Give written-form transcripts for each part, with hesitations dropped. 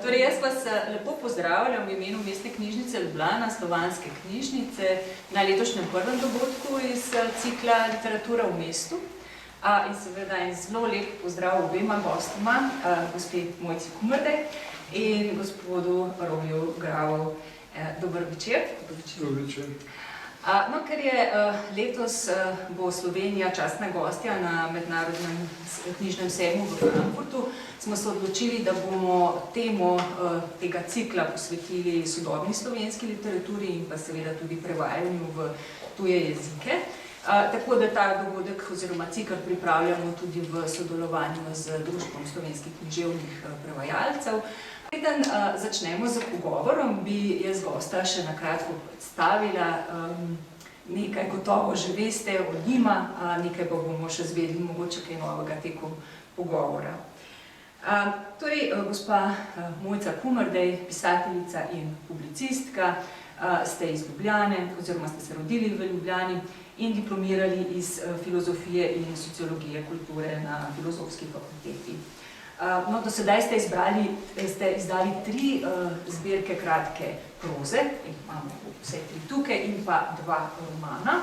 Torej, jaz vas lepo pozdravljam v imenu Mestne knjižnice Ljubljana, Slovanske knjižnice, na letošnjem prvem dogodku iz cikla Literatura v mestu. In seveda en zelo lep pozdrav obema gostoma, gospe Mojci Kumrdej in gospodu Romiju Gravu. Dober večer. Dober večer. No, ker je letos bo Slovenija častna gostja na Mednarodnem knjižnem sejmu v Frankfurtu, smo se odločili, da bomo temo tega cikla posvetili sodobni slovenski literaturi in pa seveda tudi prevajanju v tuje jezike. Tako da ta dogodek oziroma cikl pripravljamo tudi v sodelovanju z Društvom slovenskih književnih prevajalcev. Preden začnemo z pogovorom, bi jaz gosta še na kratko predstavila. Nekaj gotovo že veste od njima, nekaj pa bomo še zvedeli, mogoče kaj novega tekom pogovora. Torej, gospa Mojca Kumrdej, pisateljica in publicistka, ste iz Ljubljane, oziroma ste se rodili v Ljubljani in diplomirali iz filozofije in sociologije kulture na Filozofski fakulteti. No, do sedaj ste izdali 3 zbirke kratke proze, imamo vse 3 tukaj, in pa 2 romana.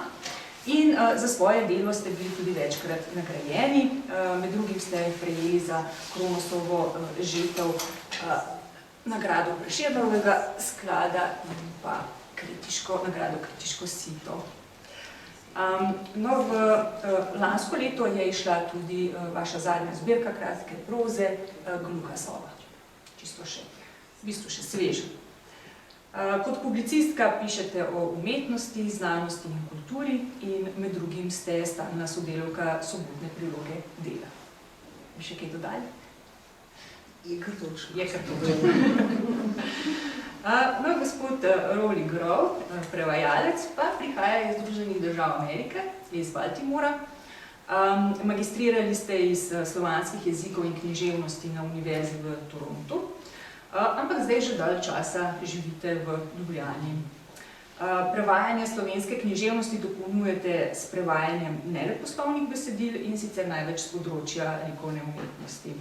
In za svoje delo ste bili tudi večkrat nagrajeni, med drugim ste prejeli za Kronosovo žetev nagrado Prešernovega sklada in pa nagrado Kritiško sito. No, v lansko leto je išla tudi vaša zadnja zbirka kratke proze Gluha sova. Čisto še, v bistvu še sveža. Kot publicistka pišete o umetnosti, znanosti in kulturi in med drugim ste stalna sodelavka sobotne priloge Dela. Bi še kaj dodali? Je kar točno. Je kar točno. No, gospod Roli Grov, prevajalec, pa prihaja iz Združenih držav Amerike, iz Baltimora. Magistrirali ste iz slovanskih jezikov in književnosti na Univerzi v Torontu, ampak zdaj že dalj časa živite v Ljubljani. Prevajanje slovenske književnosti dopolnjujete s prevajanjem neleposlovnih besedil in sicer največ s področja likovne umetnosti.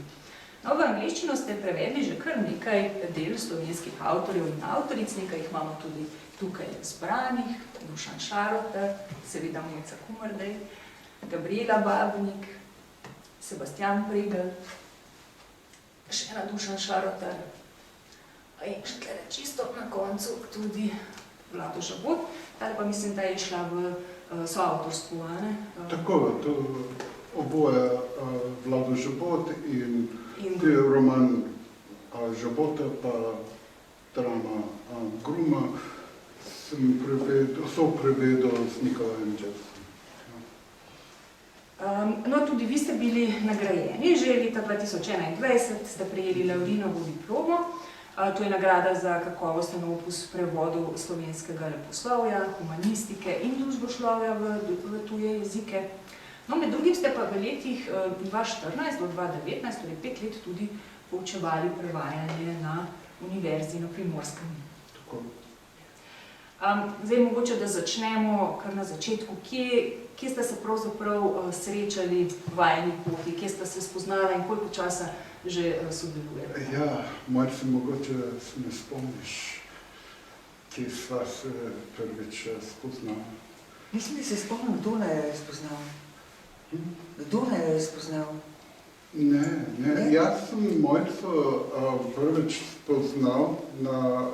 No, v angleščino ste prevedli že kar nekaj del slovenskih avtorjev in avtoric, nekaj jih imamo tudi tukaj zbranih, Dušan Šarotar, seveda Mojca Kumrdej, Gabriela Babnik, Sebastian Pregl, še ena Dušan Šarotar in še tle čisto na koncu tudi Vlado Žabot, ali pa mislim, da je išla v soavtorstvu, a ne? Tako, to oboje Vlado Žabot in roman Žabota pa drama Gruma so prevedel z Nikolajem Džepsom. No, tudi vi ste bili nagrajeni, že leta 2021 ste prejeli Laurinovo diplomo. To je nagrada za kakovosten opus prevodu slovenskega leposlovja, humanistike in družboslovja v tuje jezike. No, med drugim ste pa v letih 2014 do 2019, torej 5 let, tudi poučevali prevajanje na Univerzi na Primorskem. Tako. Zdaj, mogoče, da začnemo kar na začetku. Kje ste se pravzaprav srečali v vajini poti, kje ste se spoznali in koliko časa že sodelujete? Ja, Marci, mogoče se ne spomniš, kje sva se prvič spoznala. Mislim, da se spomnim, kdo me je spoznal. Kdo me je spoznal? Ne. Jaz sem Mojco prvič spoznal na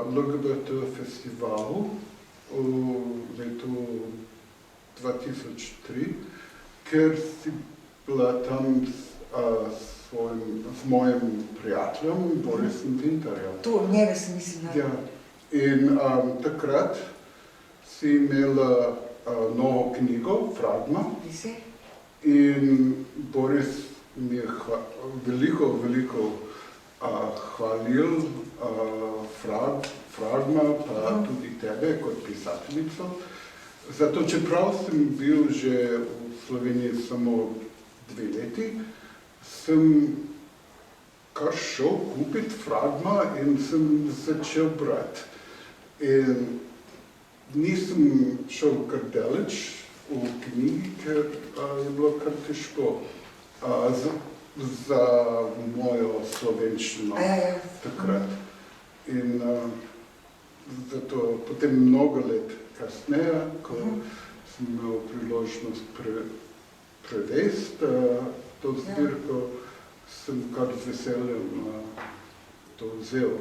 LGBT festivalu v letu 2003, ker si bila tam z mojim prijateljem Borisom Vintarjem. To, njega sem mislila. Ja, in takrat si imela novo knjigo, Fragma, in Boris mi je veliko hvalil Fragma, pa tudi tebe kot pisateljico. Zato, čeprav sem bil že v Sloveniji samo 2 leti, sem kar šel kupiti Fragma in sem začel brati. In nisem šel kar daleč v knjigi, ker je bilo kar težko. za mojo slovenščino Ja. takrat. In zato potem mnogo let kasneje, ko sem imel priložnost prevesti to zbirko, sem kar z veseljem to vzel,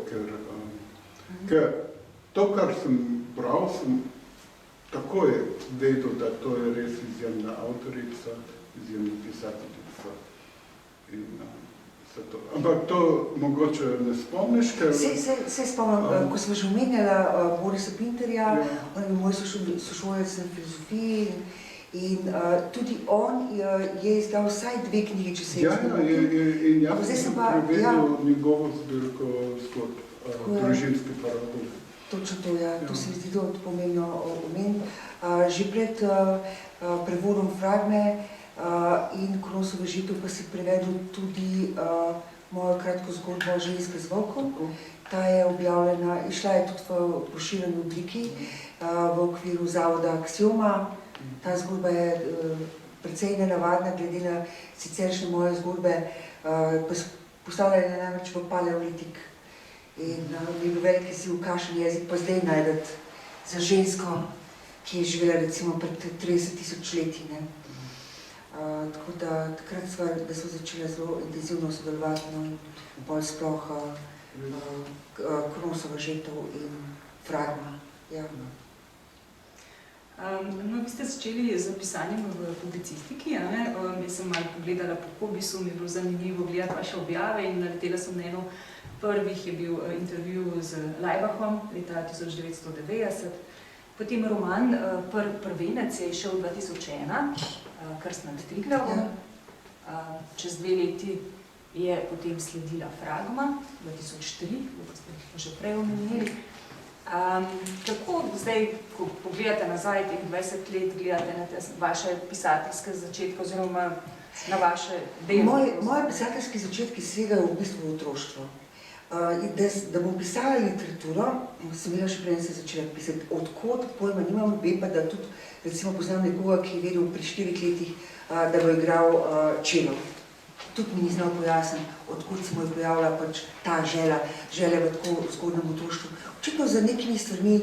ker to, kar sem bral, sem takoj vedel, da to je res izjemna avtorica, izjemna pisateljica. In zato. Ampak to mogoče ne spomniš, ker... Se spomnim, ko smo že omenjala Borisa Pinterja, on je bil moj sošolec na filozofiji in tudi on je izdal vsaj 2 knjigi, če se Ja, in jaz sem prevedel njegovo zbirko zgodb, družinske parabole. Točno to, ja. To se mi zdi dovolj pomembno omeniti. Že pred prevodom Fragme in Kronosove žitev pa si prevedel tudi mojo kratko zgodbo Ženska z volkom. Ta je objavljena, išla je tudi v pošiljeni obliki v okviru zavoda Aksioma. Ta zgodba je precej nenavadna, glede na siceršnje moje zgodbe, postavljena namreč v paleolitik. In je bil velik izziv, kakšen jezik pa zdaj najdeti za žensko, ki je živela recimo pred 30 000 leti. Tako da takrat da so začela zelo intenzivno sodelovati, in bolj sploh Kronosova žitev in Fragma. Ja. Vi ste začeli z pisanjem v publicistiki, jaz sem malo pogledala po Hobisu, mi je bilo zanimivo gledati vaše objave in naletela sem na eno prvih je bil intervju z Laibachom leta 1990, potem roman Prvenec je išel 2001, Krst nad Triglavom, čez 2 leti je potem sledila Fragma, 2003, kot ste že prej omenili. Kako zdaj, ko pogledate nazaj teh 20 let, gledate na te vaše pisateljske začetke oziroma na vaše delo? Moje pisateljske začetke segajo v bistvu v otroštvo. Da bom pisala literaturo, sem bila še prej, se začela pisati. Odkot, pojma nimam, vem pa, da tudi recimo poznam nekoga, ki je vedel pri 4 letih, da bo igral čelo. Tudi mi ni znal pojasniti, odkot se mu je pojavila pač ta želja v tako zgodnem otroštvu. Očitno za nekimi stvarmi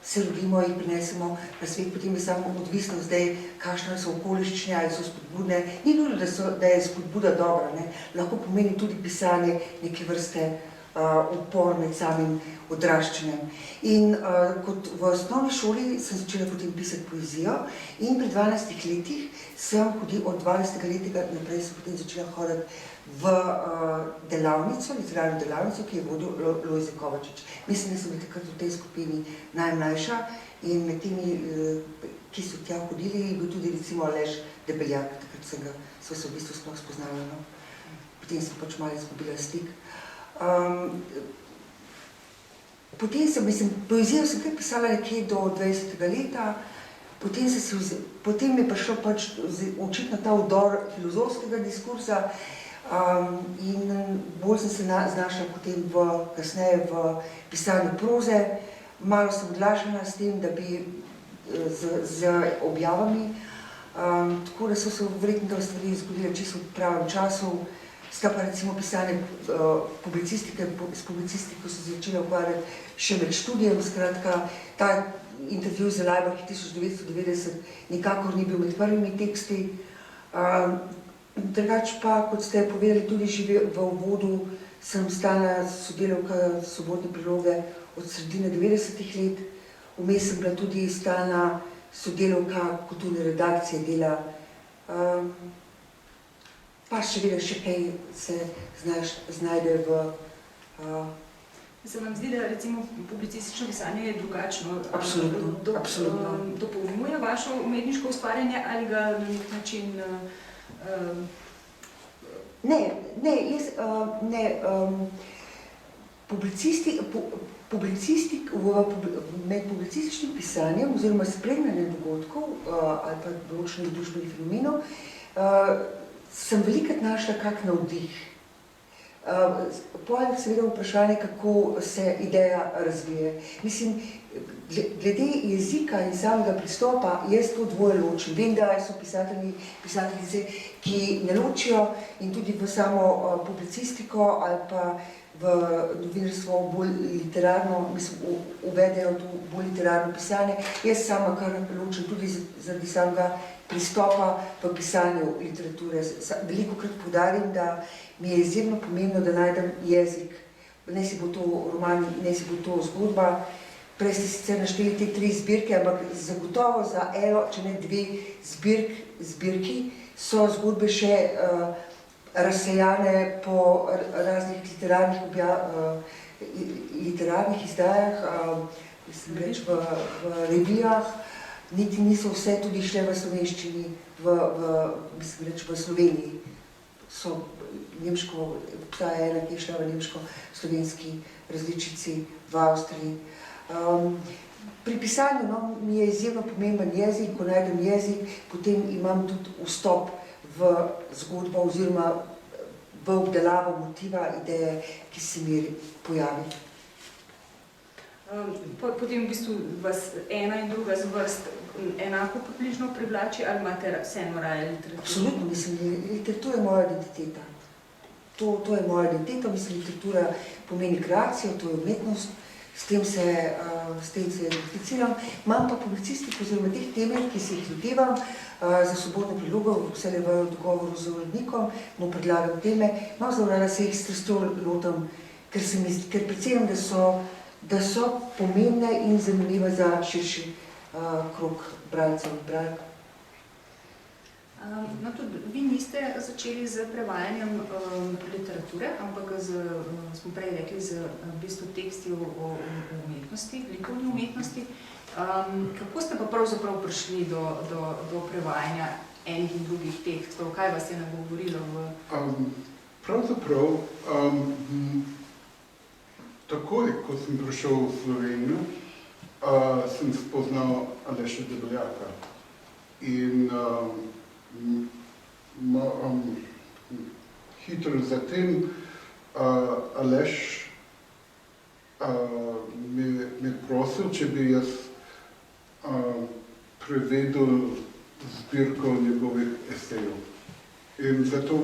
se rodimo, jih prinesemo na svet, potem je samo odvisno zdaj, kakšne so okoliščine, ali so spodbudne. Ni nujno, da je spodbuda dobra, lahko pomeni tudi pisanje neke vrste upor med samim odraščanjem. In kot v osnovni šoli sem začela potem pisati poezijo in pri 12 letih sem hodila, od 12. leta naprej sem potem začela hoditi v delavnico, literarno delavnico, ki je vodil Lojze Kovačič. Mislim, da sem bila takrat v tej skupini najmlajša in med temi, ki so tja hodili, je bil tudi recimo Aleš Debeljak, takrat sva se v bistvu sploh spoznala. Potem sem pač malo izgubila stik. Poezijo sem kaj pisala nekje do 20. leta, potem je prišel pač očitno ta vdor filozofskega diskurza in bolj sem se znašla potem kasneje v pisanju proze. Malo sem odlašena s tem, da bi z objavami, tako da so se verjetno stvari zgodile čisto v pravem času. Sta pa recimo pisanje publicistike, s publicistiko so začela ukvarjati še med študijem, skratka, ta intervju z Laibachi 1990 nikakor ni bil med prvimi teksti. Drugač pa, kot ste povedali tudi že v uvodu, sem stalna sodelavka Sobotne priloge od sredine 90-ih let. Vmes sem bila tudi stalna sodelavka kulturne redakcije dela. Pa še vedno še kaj se znajde v... Se vam zdi, da recimo publicistično pisanje je drugačno? Absolutno, absolutno. Dopolnjuje vašo umetniško ustvarjanje ali ga na nek način... Med publicističnim pisanjem oziroma spremljanjem dogodkov ali pa določenih družbenih fenomenov sem velikrat našla kak navdih. Potem seveda vprašanje, kako se ideja razvije. Mislim, Glede jezika in samega pristopa, jaz to dvoje ločim. Vem, da so pisateljice, ki ne ločijo in tudi v samo publicistiko ali pa v novinarstvo bolj literarno, mislim, uvedejo to bolj literarno pisanje. Jaz sama kar ločim tudi zaradi samega pristopa v pisanju literature. Velikokrat poudarim, da mi je izjemno pomembno, da najdem jezik. Ne si bo to roman, ne si bo to zgodba. Prej ste sicer našteli te 3 zbirke, ampak zagotovo za eno, če ne 2 zbirki, so zgodbe še razsejane po raznih literarnih izdajah, mislim reč v revijah, niti niso vse tudi šle v slovenščini, mislim reč v Sloveniji. So nemško, obstaja ena, ki je šla v nemško-slovenski različici v Avstriji. Pri pisanju mi je izjemno pomemben jezik, ko najdem jezik, potem imam tudi vstop v zgodbo oziroma v obdelavo motiva, ideje, ki se mi pojavi. Potem v bistvu vas ena in druga zvrst enako približno privlači ali imate vseeno raje literaturo? Absolutno, mislim, literatura je moja identiteta. To je moja identiteta, mislim, literatura pomeni kreacijo, to je umetnost. S tem se identificiram. Imam pa publicistiko oziroma teh temelj, ki se jih lotevam za Sobotno prilogo, vselej v dogovoru z urednikom, mu predlagam teme. Imam zelo rada, se jih s strastjo lotam, ker predvsem, da so pomembne in zanimive za širši krog bralcev in bralk. No, tudi vi niste začeli z prevajanjem literature, ampak smo prej rekli, z v bistvu teksti o umetnosti, likovni umetnosti. Kako ste pa pravzaprav prišli do prevajanja enih in drugih tekstov? Kaj vas je nagovorilo v... Pravzaprav, takoj, ko sem prišel v Slovenijo, sem spoznal Aleša Debeljaka. In hitro zatem Aleš me prosil, če bi jaz prevedel zbirko njegovih esejev. In zato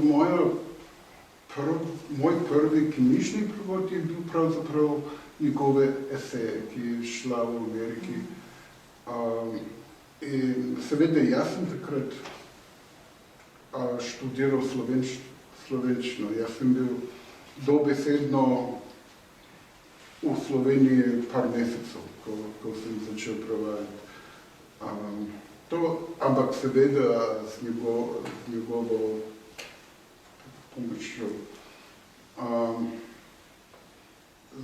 moj prvi knjižni prevod je bil pravzaprav njegove eseje, ki je šla v Ameriki. In seveda, jaz sem takrat študiral slovenščino. Jaz sem bil dobesedno v Sloveniji par mesecev, ko sem začel prevajati. Ampak seveda z njegovo pomočjo.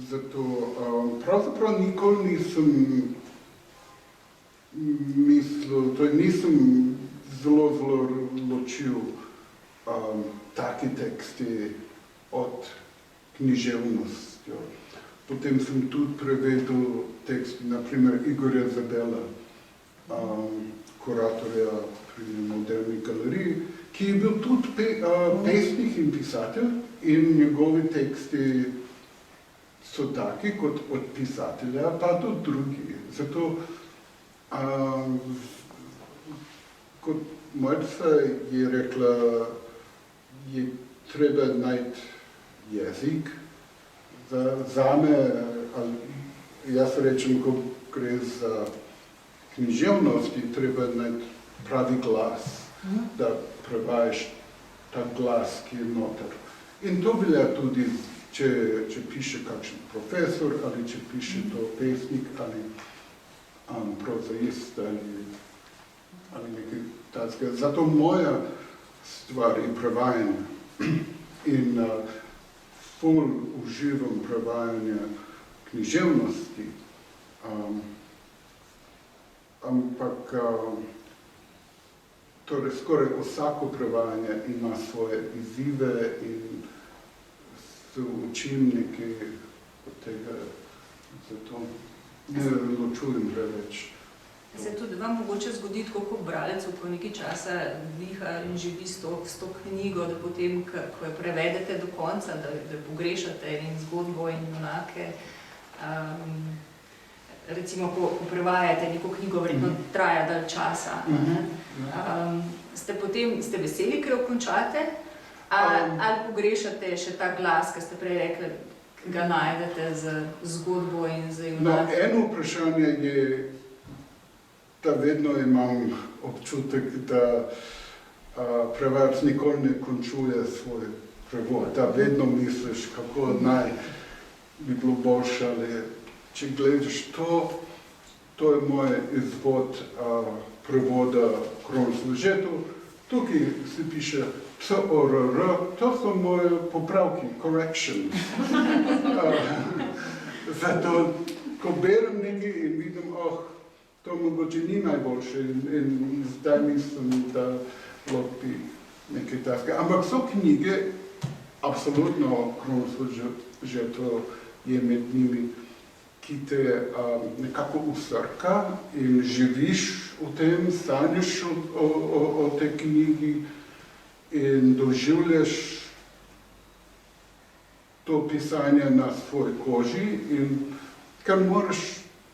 Zato pravzaprav nikoli nisem mislil, nisem zelo ločil taki teksti od književnosti. Potem sem tudi prevedel teksti, naprimer Igorja Zabela, kuratorja pri Moderni galeriji, ki je bil tudi pesnik in pisatelj in njegovi teksti so taki kot od pisatelja, pa tudi drugi. Zato kot Mojca je rekla, je treba najti jezik. Zame, jaz rečem, ko gre za književnost, je treba najti pravi glas, da prevajaš ta glas, ki je noter. In to velja tudi, če piše kakšen profesor, ali če piše to pesnik, ali prozaist, ali nekaj takega. Zato moja stvar je prevajanje. In ful uživam prevajanje književnosti. Ampak torej skoraj vsako prevajanje ima svoje izzive in se učim nekaj od tega, zato ne ločujem preveč. Se tudi vam mogoče zgodi, kot bralec, ko nekaj časa diha in živi s to knjigo, da potem, ko jo prevedete do konca, da pogrešate in zgodbo in junake. recimo, ko prevajate neko knjigo, verjetno traja dalj časa. Ste veseli, ker jo končate? Ali pogrešate še ta glas, ki ste prej rekli, ki ga najdete z zgodbo in z junaki? Eno vprašanje je, da vedno imam občutek, da prevajalec nikoli ne končuje svoj prevod, da vedno misliš, kako naj bi bilo boljše, ali če gledaš to je moj izvod prevoda Kronskih žetv, tukaj se piše CORR, to so moje popravki, corrections. Zato, ko berem nekaj in vidim, to mogoče ni najboljše in zdaj mislim, da lahko bi nekaj takega. Ampak so knjige, absolutno Kronskih žetv je med njimi, ki te nekako usrka in živiš v tem, sanjaš o tej knjigi in doživljaš to pisanje na svoj koži in kar moraš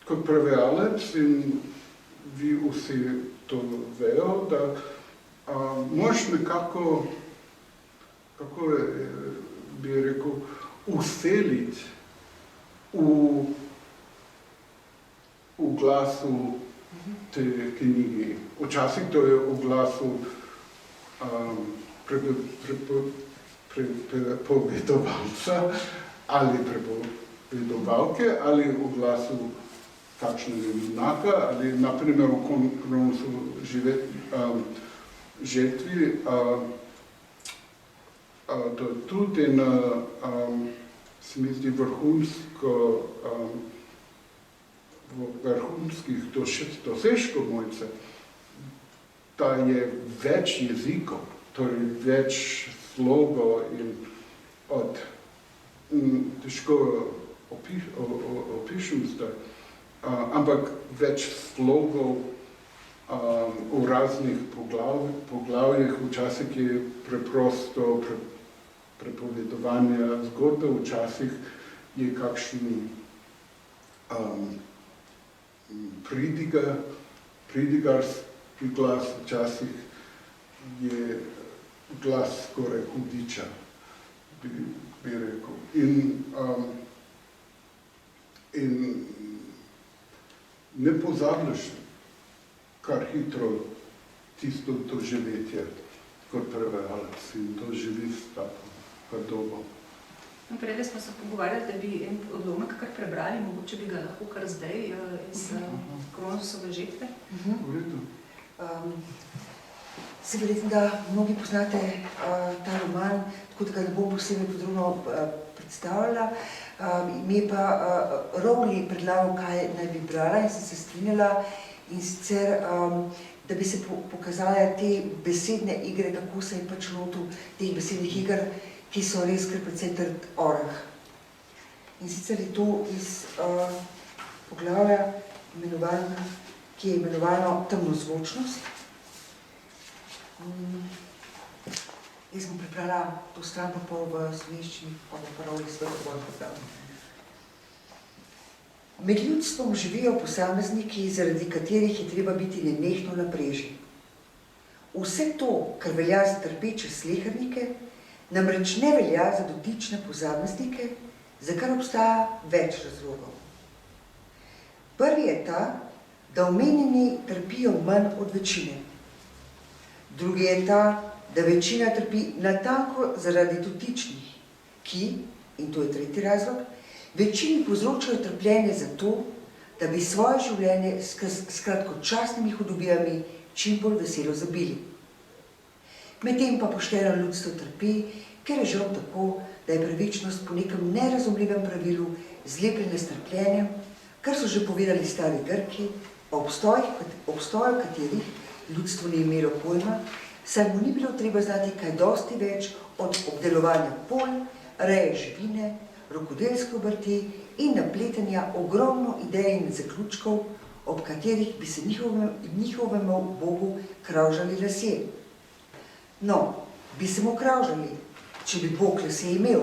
kot prevajalec in vi vsi to vejo, da moraš nekako, kako bi rekel, useliti v glasu te knjigi. Včasih to je v glasu prepovedovalca ali prepovedovalke ali v glasu kakšnega junaka ali naprimer v Kronskih žetvi. To je tudi ena, se mi zdi, vrhunskih dosežkov Mojce, da je več jezikov, torej več slogov in težko opišem zdaj, ampak več slogov v raznih poglavjih, včasih je preprosto prepovedovanje zgodbe, včasih je kakšen pridigarski glas, včasih je glas skoraj hudiča, bi rekel. In ne pozabljaš kar hitro tisto doživetje kot prevajalec in doživi s tako dobo. Prej smo se pogovarjali, da bi en odlomek kar prebrali, mogoče bi ga lahko kar zdaj iz Kronskih žetve. Se verjetno, da mnogi poznate ta roman, tako da ga ne bom posebej podrobno predstavljala. Mi je pa Rowley predlagal, kaj naj bi brala in sem se strinjala, in sicer, da bi se pokazala te besedne igre, kako se je pač lotil teh besednih iger, ki so res kar precej trd oreh. In sicer je to iz poglavja, ki je imenovano Temnozvočnost. Jaz sem pripravila to stran pa pol v slovenščini, pa bo pa Rowley svoj bolj pripravljeno. Med ljudstvom živijo posamezniki, zaradi katerih je treba biti nenehno na preži. Vse to, kar velja za trpeče slehernike, namreč ne velja za dotične posameznike, za kar obstaja več razlogov. Prvi je ta, da omenjeni trpijo manj od večine. Drugi je ta, da večina trpi natanko zaradi dotičnih, ki, in to je tretji razlog, večini povzročajo trpljenje zato, da bi svoje življenje s kratkočasnimi hudobijami čim bolj veselo zabili. Medtem pa pošteno ljudstvo trpi, ker je žal tako, da je pravičnost po nekem nerazumljivem pravilu zlepljena s trpljenjem, kar so že povedali stari Grki, o obstoju katerih ljudstvo ni imelo pojma, saj mu ni bilo treba znati kaj dosti več od obdelovanja polj, reje živine, rokodelske obrti in napletanja ogromno idej in zaključkov, ob katerih bi se njihovemu Bogu kravžali lasje. No, bi se mu kravžali, če bi Bog lase imel,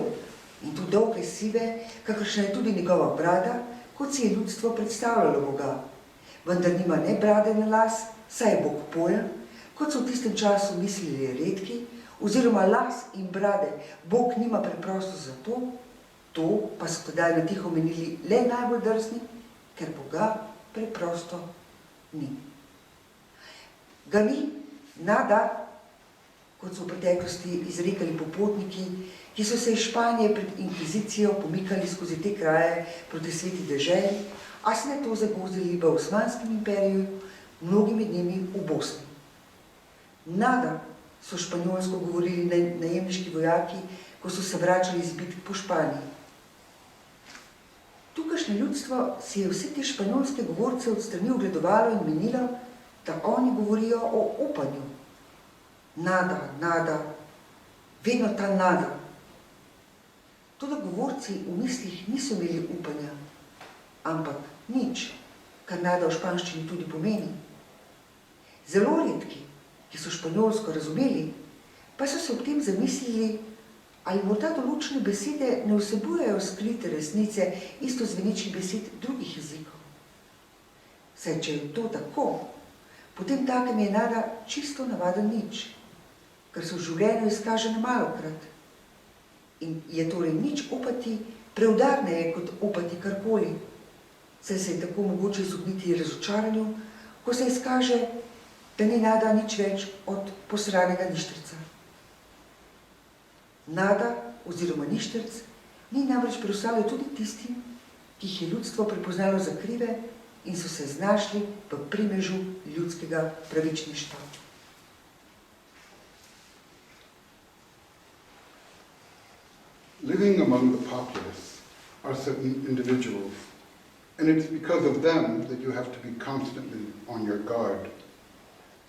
in to dolge sive, kakršna je tudi njegova brada, kot si je ljudstvo predstavljalo Boga. Vendar nima ne brade na las, saj je Bog pojen, kot so v tistem času mislili redki, oziroma las in brade Bog nima preprosto zato, to pa so tedaj na tiho menili le najbolj drsni, ker Boga preprosto ni. Ga ni, nada, kot so v preteklosti izrekali popotniki, ki so se iz Španije pred inkvizicijo pomikali skozi te kraje proti sveti deželi, a se ne to zagozdili v Osmanskem imperiju, mnogi med njimi v Bosni. Nada so španjolsko govorili najemniški vojaki, ko so se vračali iz bitk po Španiji. Tukajšnje ljudstvo si je vse te španjolske govorce od strani ogledovalo in menilo, da oni govorijo o upanju. Nada, nada, vedno ta nada. Toda govorci v mislih niso imeli upanja, ampak nič, kar nada v španščini tudi pomeni. Zelo redki, ki so španjolsko razumeli, pa so se ob tem zamislili, ali morda določene besede ne vsebujejo skrite resnice isto zvenečih besed drugih jezikov. Saj, če je to tako, potem takem je nada čisto navaden nič, kar se v življenju izkaže nemalokrat. In je torej nič upati preudarneje kot upati karkoli, saj se je tako mogoče izogniti razočaranju, ko se izkaže, da ni nada nič več od posranega ništrca. Nada oziroma ništrc ni namreč preostalo tudi tistim, ki jih je ljudstvo prepoznalo za krive in so se znašli v primežu ljudskega pravičništva. Living among the populace are certain individuals, and it's because of them that you have to be constantly on your guard.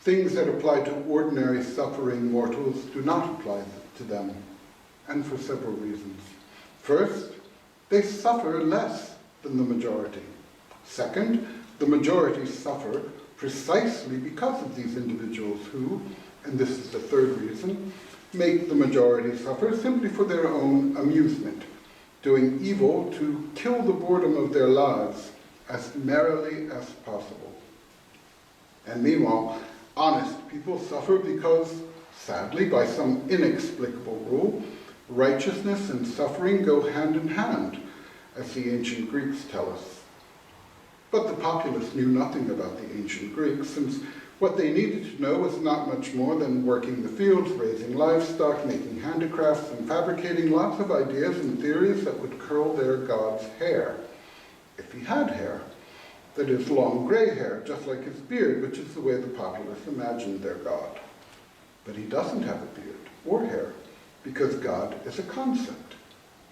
Things that apply to ordinary suffering mortals do not apply to them, and for several reasons. First, they suffer less than the majority. Second, the majority suffer precisely because of these individuals who, and this is the third reason, make the majority suffer simply for their own amusement, doing evil to kill the boredom of their lives as merrily as possible. And meanwhile, honest people suffer because, sadly, by some inexplicable rule, righteousness and suffering go hand in hand, as the ancient Greeks tell us. But the populace knew nothing about the ancient Greeks, since what they needed to know was not much more than working the fields, raising livestock, making handicrafts, and fabricating lots of ideas and theories that would curl their god's hair. If he had hair, that is, long gray hair, just like his beard, which is the way the populace imagined their god. But he doesn't have a beard or hair, because God is a concept,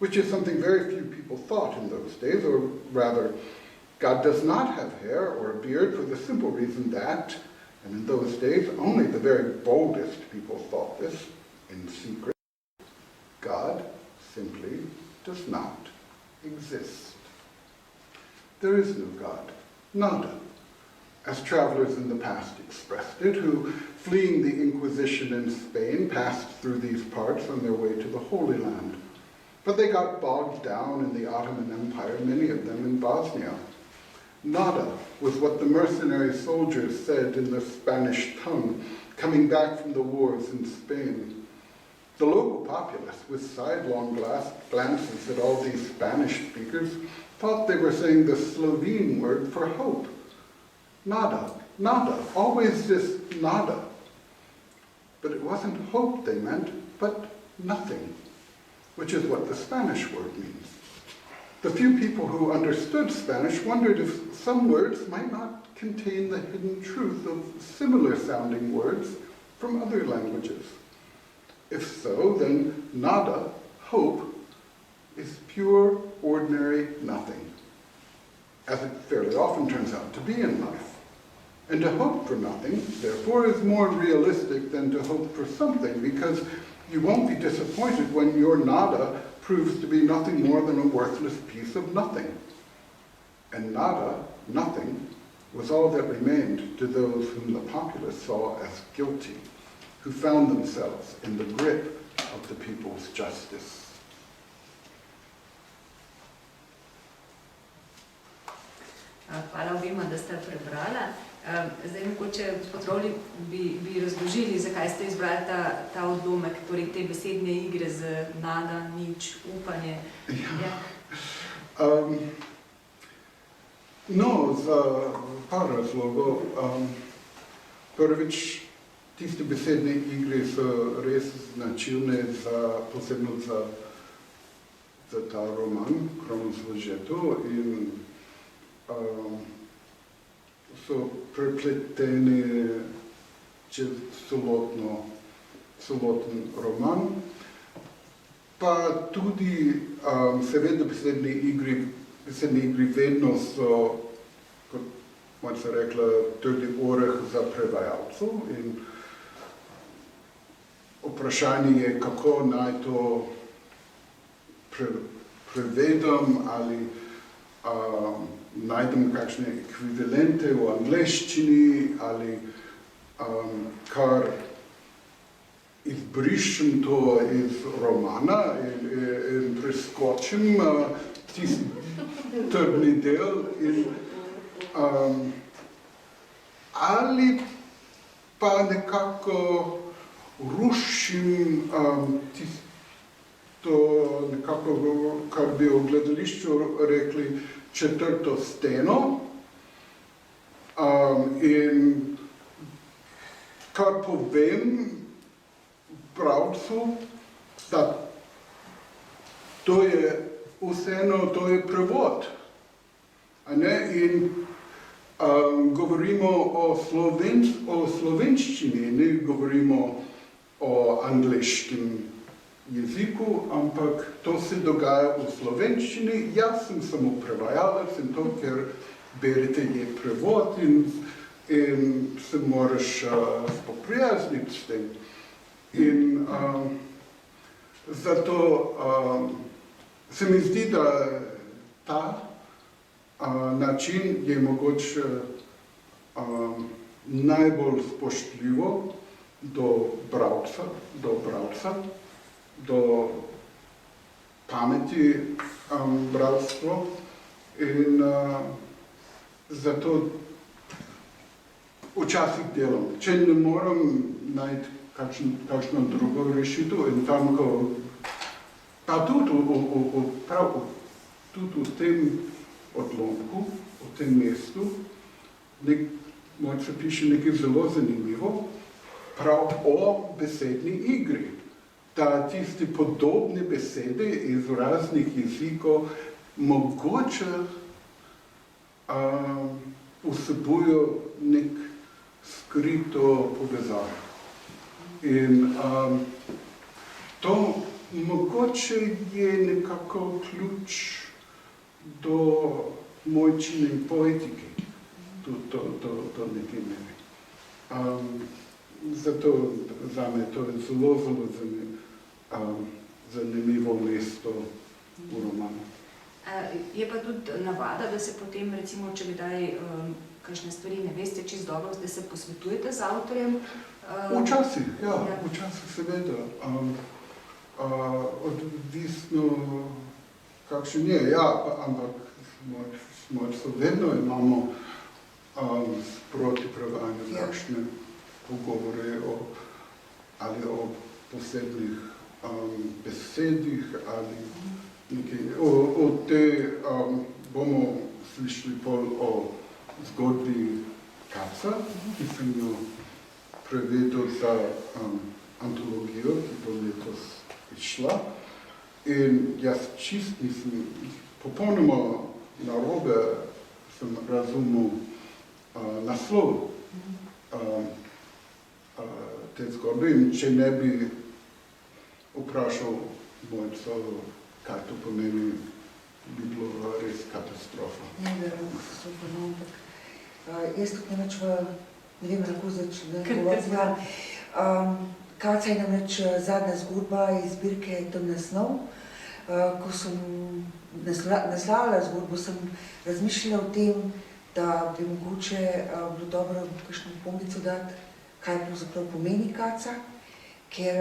which is something very few people thought in those days, or rather, God does not have hair or a beard for the simple reason that, and in those days, only the very boldest people thought this in secret, God simply does not exist. There is no God, nada, as travelers in the past expressed it, who, fleeing the Inquisition in Spain, passed through these parts on their way to the Holy Land. But they got bogged down in the Ottoman Empire, many of them in Bosnia. Nada was what the mercenary soldiers said in the Spanish tongue, coming back from the wars in Spain. The local populace, with sidelong glances at all these Spanish speakers, thought they were saying the Slovene word for hope. Nada, nada, always this nada. But it wasn't hope they meant, but nothing, which is what the Spanish word means. The few people who understood Spanish wondered if some words might not contain the hidden truth of similar sounding words from other languages. If so, then nada, hope, is pure, ordinary nothing, as it fairly often turns out to be in life. And to hope for nothing, therefore, is more realistic than to hope for something, because you won't be disappointed when your nada proves to be nothing more than a worthless piece of nothing. And nada, nothing, was all that remained to those whom the populace saw as guilty, who found themselves in the grip of the people's justice. hvala obema, da sta prebrala. Zdaj, mogoče, gospod Rovlik, bi razložili, zakaj ste izbrali ta odlomek, torej te besedne igre z nada, nič, upanje. Ja. No, za par razlogov. Prvič, tiste besedne igre so res značilne posebno za ta roman, Kronos v žetu, in so prepletene čez celoten roman. Pa tudi, seveda, besedne igre vedno so, kot Mojca rekla, trdi oreh za prevajalcev in vprašanje je, kako naj to prevedem ali najdem kakšne ekvivalente v angleščini ali kar izbrišem to iz romana in preskočim tisti trdni del ali pa nekako rušim tisto nekako, kar bi v gledališču rekli, četrto steno in kar povem bralcu, da to je vseeno, to je prevod. In govorimo o slovenščini, ne govorimo o angleškem jeziku, ampak to se dogaja v slovenščini. Jaz sem samo prevajalec in to, ker berete, je prevod in se moraš spoprijazniti s tem. In zato se mi zdi, da ta način je mogoče najbolj spoštljivo do bralca, do pameti bralstva in zato včasih delam. Če ne moram najti kakšno drugo rešitev in tam, pa tudi v tem odlomku, v tem mestu, Mojca piše nekaj zelo zanimivo, prav o besedni igri. Da tiste podobne besede iz raznih jezikov mogoče vsebujo nek skrito povezavo. In to mogoče je nekako ključ do Mojčine poetike, do neke mere. Zato zame to je zelo zanimivo mesto v romanu. Je pa tudi navada, da se potem, recimo, če kdaj kakšne stvari ne veste čisto dobro, da se posvetujete z avtorjem? Včasih, ja, včasih seveda. Odvisno kakšen je, ja, ampak s Mojco vedno imamo sproti prevajanju kakšne pogovore ali o posebnih besedih ali nekaj. O te bomo slišali pol o zgodbi Kaca, ki sem jo prevedel za antologijo, ki bo letos izšla. In jaz čist nisem, popolnoma narobe sem razumel naslov te zgodbe in če ne bi vprašal Mojco, kaj to pomeni, bi bilo res katastrofa. Ne, katastrofa, no, ampak jaz tukaj namreč ne vem, kako začne. Kaca je namreč zadnja zgodba iz zbirke Temna snov. Ko sem naslavljala zgodbo, sem razmišljala o tem, da bi mogoče bilo dobro kakšno pomnico dati, kaj pravzaprav pomeni Kaca, ker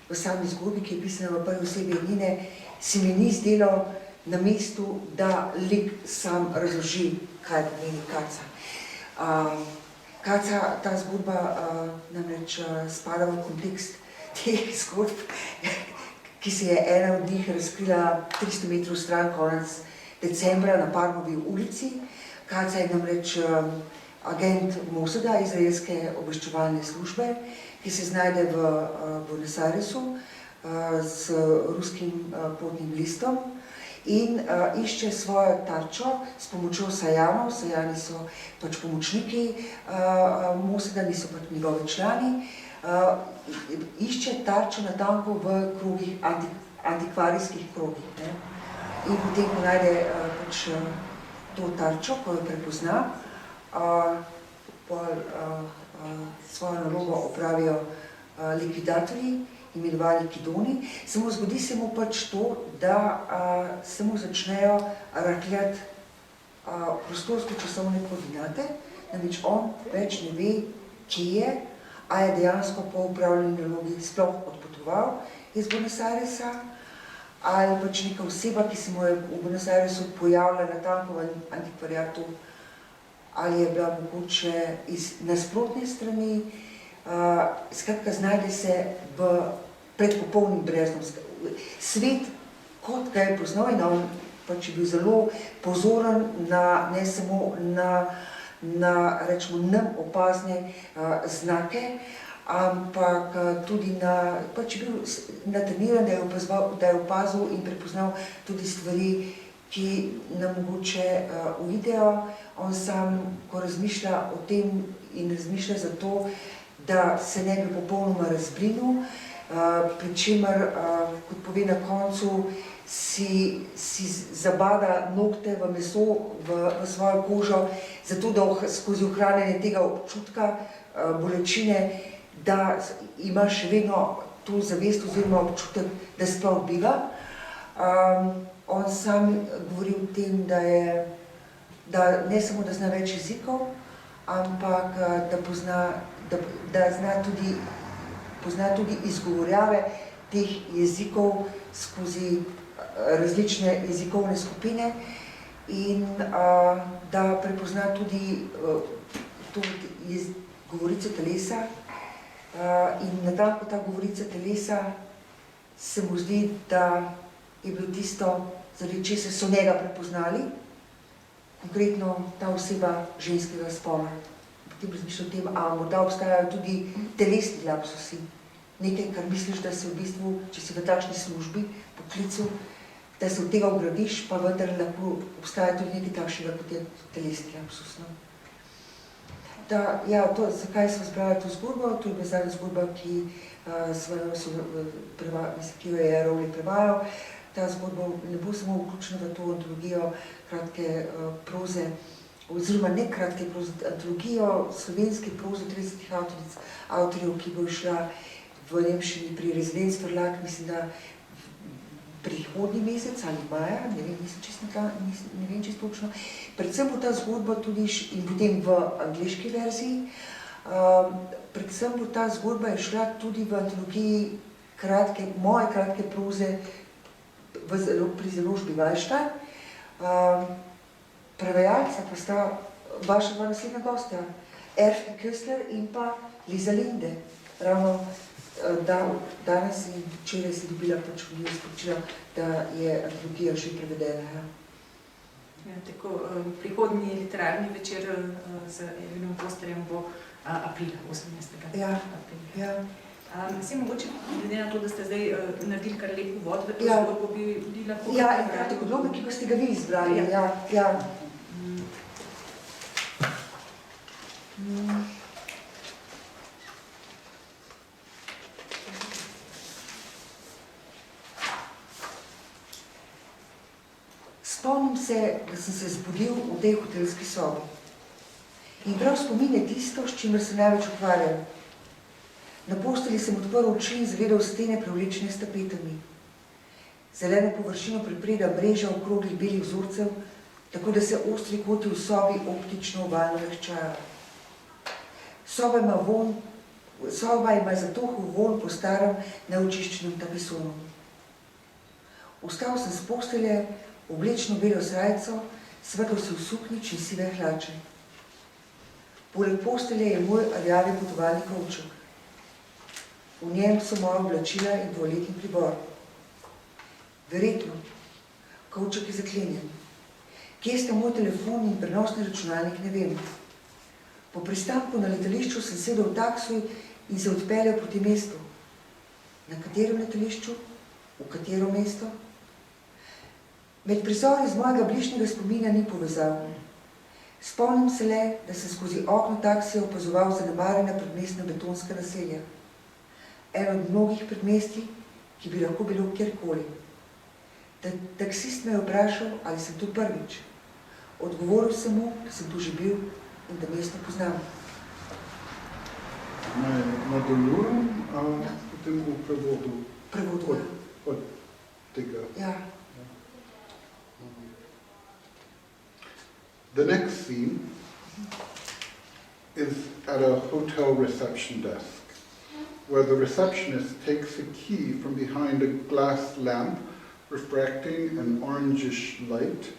v sami zgodbi, ki je pisana v prvi osebi edine, se mi ni zdelo na mestu, da lik sam razloži, kaj pomeni kaca. Kaca, ta zgodba namreč spada v kontekst teh zgodb, ki se je ena od njih razkrila 300 metrov stran konec decembra na Parmovi ulici. Kaca je namreč agent Mossada, izraelske obveščevalne službe, ki se znajde v Buenos Airesu s ruskim potnim listom in išče svojo tarčo s pomočjo Sajanov. Sajani so pač pomočniki Mossada, niso pač njegovi člani. Išče tarčo natanko v krogih, antikvarijskih krogih. Ne? In potem, ko najde pač to tarčo, ko jo prepozna, svojo nalogo opravijo likvidatorji, imenovani Kidoni. Samo zgodi se mu pač to, da se mu začnejo rahljati prostorsko-časovne koordinate, namreč on več ne ve, kje je, a je dejansko po upravljeni nalogi sploh odpotoval iz Buenos Airesa, ali pač neka oseba, ki se mu je v Buenos Airesu pojavila natanko v antikvariatu, ali je bila mogoče iz nasprotne strani. Skratka, znajde se pred popolnim breznom. Svet, kot ga je poznal, in on pač je bil zelo pozoren ne samo na rečemo, nam opazne znake, ampak tudi pač je bil natreniran, da je opazil in prepoznal tudi stvari, ki nam mogoče uidejo. On sam, ko razmišlja o tem in razmišlja zato, da se ne bi popolnoma razblinil, pri čemer, kot pove na koncu, si zabada nokte v meso, v svojo kožo, zato da skozi ohranjanje tega občutka bolečine, da ima še vedno to zavest oziroma občutek, da sploh biva. On sam govori o tem, da ne samo, da zna več jezikov, ampak da pozna tudi izgovorjave teh jezikov skozi različne jezikovne skupine in da prepozna tudi to govorico telesa. In natanko ta govorica telesa se mu zdi, da je bilo tisto, zaradi česar so njega prepoznali, konkretno ta oseba ženskega spola. Potem razmišlja o tem, morda obstajajo tudi telesni lapsusi. Nekaj, kar misliš, da se v bistvu, če si v takšni službi, poklicu, da se od tega ugradiš, pa vendar lahko obstaja tudi nekaj takšnega, kot je telesni lapsus. Zakaj sem izbrala to zgodbo? To je bila zadnja zgodba, ki jo je Rowley prevajal. Ta zgodba ne bo samo vključena v to antologijo kratke proze, oziroma ne kratke proze, antologijo slovenske proze 30 avtorjev, ki bo šla v Nemščini pri Rezidenz Verlag, mislim, da prihodnji mesec ali maja, ne vem čisto točno. Predvsem bo ta zgodba tudi, in potem v angleški verziji, predvsem bo ta zgodba šla tudi v antologiji moje kratke proze pri založbi Wallstein. Prevajalca pa sta vaša dva naslednja gostja, Erfin Köstler in pa Liza Linde. Ravno danes in včeraj si dobila pač sporočila, da je antologija že prevedena. Tako, prihodnji literarni večer z Ervinom Köstlerjem bo aprila, 18. aprila. Se mogoče, glede na to, da ste zdaj naredili kar lep uvod v to zgodbo, bi lahko... Tako dobro, ki pa ste ga vi izbrali. Spomnim se, da sem se zbudil v tej hotelski sobi. In prav spomin je tisto, s čimer se največ ukvarjam. Na postelji sem odprl oči in zagledal stene prevlečene s tapetami. Zeleno površino prepreda mreža okroglih belih vzorcev, tako da se ostri koti v sobi optično ovalno mehčajo. Soba ima zatohel vonj po starem neočiščenem tapesonu. Vstal sem s postelje, oblečeno belo srajco, svetlo se v suknič in sive hlače. Poleg postelje je moj rjavi potovalni kovček. V njem so moja oblačila in toaletni pribor. Verjetno, kovček je zaklenjen. Kje sta moj telefon in prenosni računalnik, ne vem. Po pristanku na letališču sem sedel v taksuj in se odpeljal proti mestu. Na katerem letališču? V katero mesto? Med prizori iz mojega bližnjega spomina ni povezav. Spomnim se le, da sem skozi okno taksija opazoval zanemarjena predmestna betonska naselja. Eno od mnogih predmestij, ki bi lahko bilo kjerkoli. Taksist me je vprašal, ali sem tu prvič. Odgovoril sem mu, da sem tu že bil in da mesto poznam. Nadaljujem, potem v prevodu. Prevodu, Od tega. ja. The next scene is at a hotel reception desk, where the receptionist takes a key from behind a glass lamp refracting an orangish light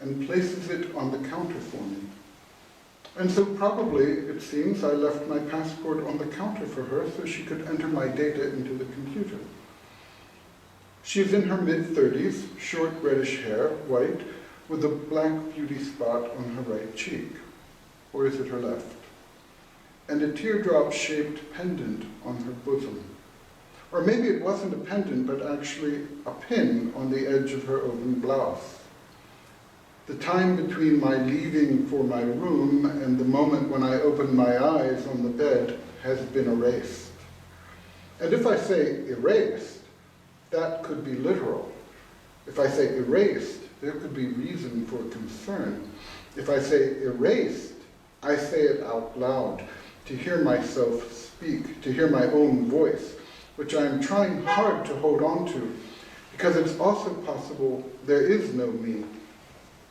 and places it on the counter for me. And so probably, it seems, I left my passport on the counter for her so she could enter my data into the computer. She's in her mid-30s, short reddish hair, white, with a black beauty spot on her right cheek, or is it her left? And a teardrop-shaped pendant on her bosom. Or maybe it wasn't a pendant, but actually a pin on the edge of her open blouse. The time between my leaving for my room and the moment when I opened my eyes on the bed has been erased. And if I say erased, that could be literal. If I say erased, there could be reason for concern. If I say erased, I say it out loud, to hear myself speak, to hear my own voice, which I am trying hard to hold on to, because it's also possible there is no me.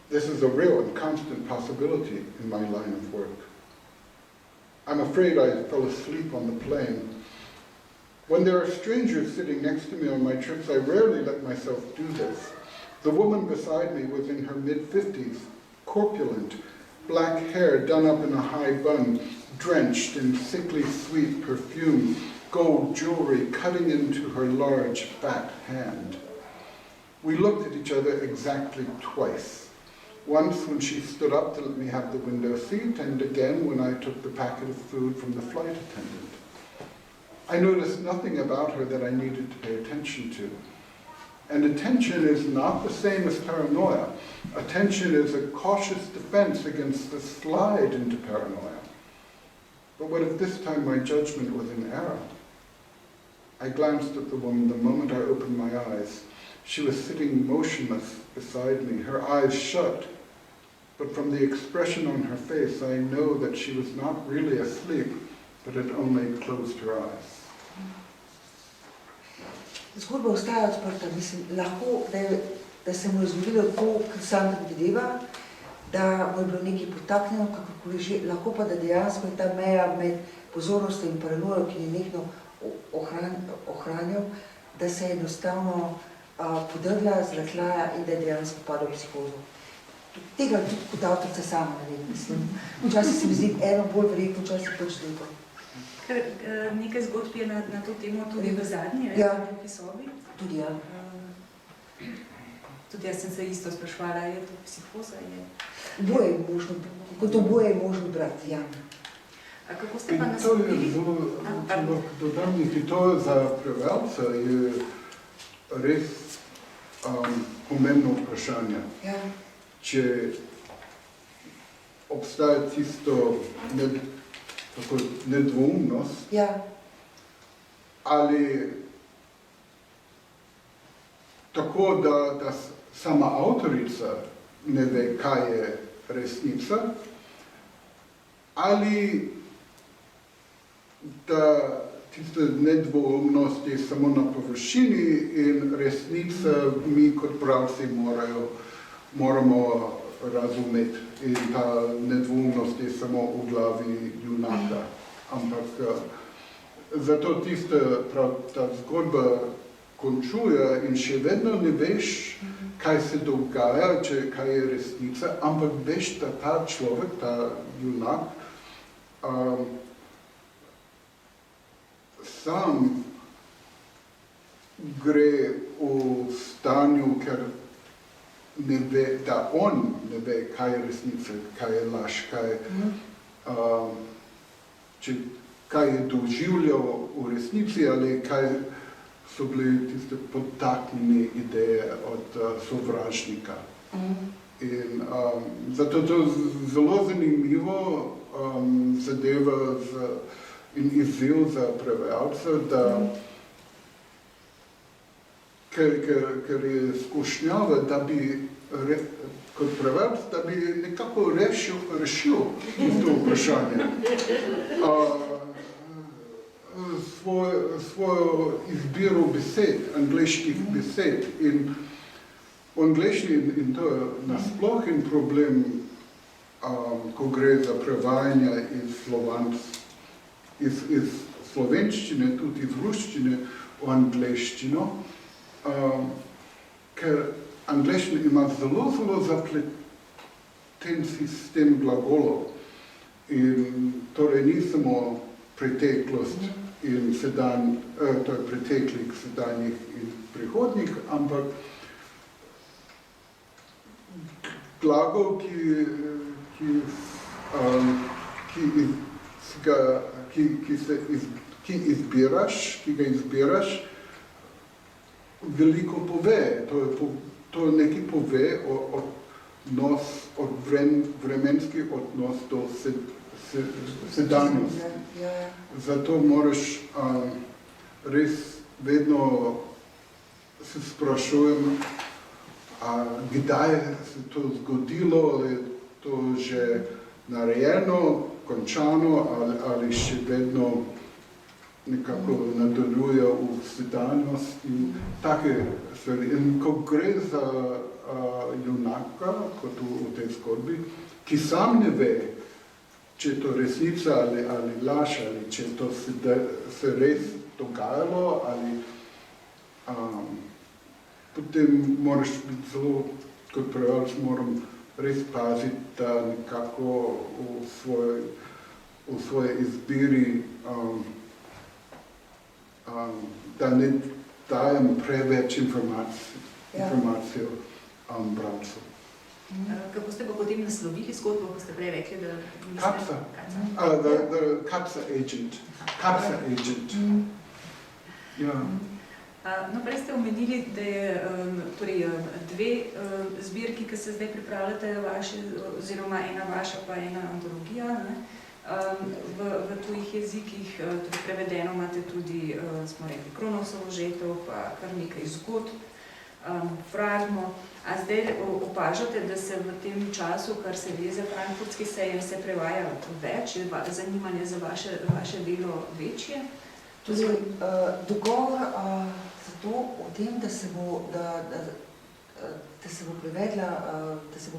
This is a real and constant possibility in my line of work. I'm afraid I fell asleep on the plane. When there are strangers sitting next to me on my trips, I rarely let myself do this. The woman beside me was in her mid-50s, corpulent, black hair done up in a high bun, drenched in sickly sweet perfume, gold jewelry cutting into her large, fat hand. We looked at each other exactly twice. Once when she stood up to let me have the window seat, and again when I took the packet of food from the flight attendant. I noticed nothing about her that I needed to pay attention to. And attention is not the same as paranoia. Attention is a cautious defense against the slide into paranoia. But what if this time my judgment was in error? I glanced at the woman the moment I opened my eyes. She was sitting motionless beside me, her eyes shut. But from the expression on her face, I know that she was not really asleep, but had only closed her eyes. Zgodba ostaja odprta. Mislim, lahko, da se mu je zgodilo to, kar sam predvideva, da mu je bilo nekaj potaknjeno, kakorkoli že, lahko pa, da dejansko je ta meja med pozornostjo in paranojo, ki je nekno ohranjal, da se je enostavno podrla, zraklaja in da je dejansko padel v psihozo. Tega tudi kot avtorica sama ne vem, mislim. Včasih se mi zdi eno bolj verjetno, včasih pač drugo. Ker nekaj zgodb je na to temo tudi v zadnji, ja. V sobi. Tudi ja. Tudi jaz sem se isto sprašvala, je to psihoza? Oboje je možno, kot oboje je možno brati, ja. A kako ste pa To je nastopili? zelo, če lahko dodam, niti to za prevajalca je res pomembno vprašanje. Ja. Če obstaja tisto nedvoumnost, Ja. ali tako, da sama avtorica ne ve, kaj je resnica, ali da tiste nedvoumnost je samo na površini in resnica mi kot pravci moramo razumeti in ta nedvoumnost je samo v glavi junaka. Ampak zato ta zgodba, končuje in še vedno ne veš, kaj se dogaja, kaj je resnica, ampak veš, da ta človek, ta junak, sam gre v stanju, ker ne ve, da on ne ve, kaj je resnica, kaj je laž, kaj je doživljal v resnici ali kaj so bile tiste podtaknjene ideje od sovražnika. In zato to zelo zanimivo zadeva in izziv za prevajalce, da ker je skušnjava, da bi kot prevajalec, da bi nekako rešil to vprašanje. Svojo izbiro besed, angleških besed. In v angleščini, in to je nasploh in problem, ko gre za prevajanje iz slovenščine, tudi iz ruščine v angleščino, ker angleščina ima zelo zapleten sistem glagolov. In torej ni samo preteklost in to je preteklih, sedanjih in prihodnjih, ampak glagol, ki ga izbiraš, veliko pove. To nekaj pove vremenski odnos do sedanjosti. Zato moraš res vedno se sprašujem, kdaj se to zgodilo, je to že narejeno, končano ali še vedno nekako nadaljuje v sedanjost in take stvari. In ko gre za junaka, kot v tej zgodbi, ki sam ne ve, če je to resnica ali laž, ali če to se res dogajalo, ali potem moraš biti zelo, kot prevajalec moram res paziti, da nekako v svoji izbiri da ne dajem preveč informacijo bralcu. Kako ste pa potem naslovili zgodbo, ko ste prej rekli, da niste... Kapsa agent. Kapsa agent. Ja. No, prej ste omenili, da je dve zbirki, ki se zdaj pripravljate, oziroma ena vaša pa ena antologija, v tujih jezikih, tudi prevedeno imate tudi, smo rekli, Kronosovo žetev, pa kar nekaj zgodb, fragmo. A zdaj opažate, da se v tem času, kar se ve za frankfurtski sejem, se prevaja več, je zanimanje za vaše delo večje? Dogovor zato o tem, da se bo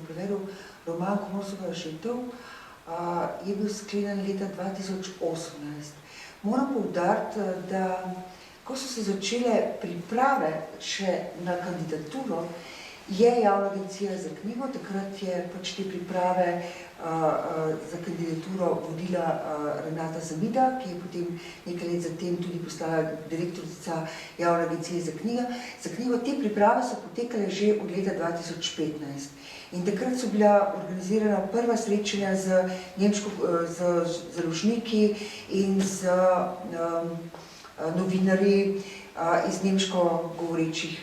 prevedel roman Kronosova žetev, je bil sklenjen leta 2018. Moram poudariti, da ko so se začele priprave še na kandidaturo, je Javna agencija za knjigo, takrat je pač te priprave za kandidaturo vodila Renata Zamida, ki je potem nekaj let zatem tudi postala direktorica Javne agencije za knjigo. Te priprave so potekale že od leta 2015. In takrat so bila organizirana prva srečanja z založniki in z novinarji iz nemško govorečih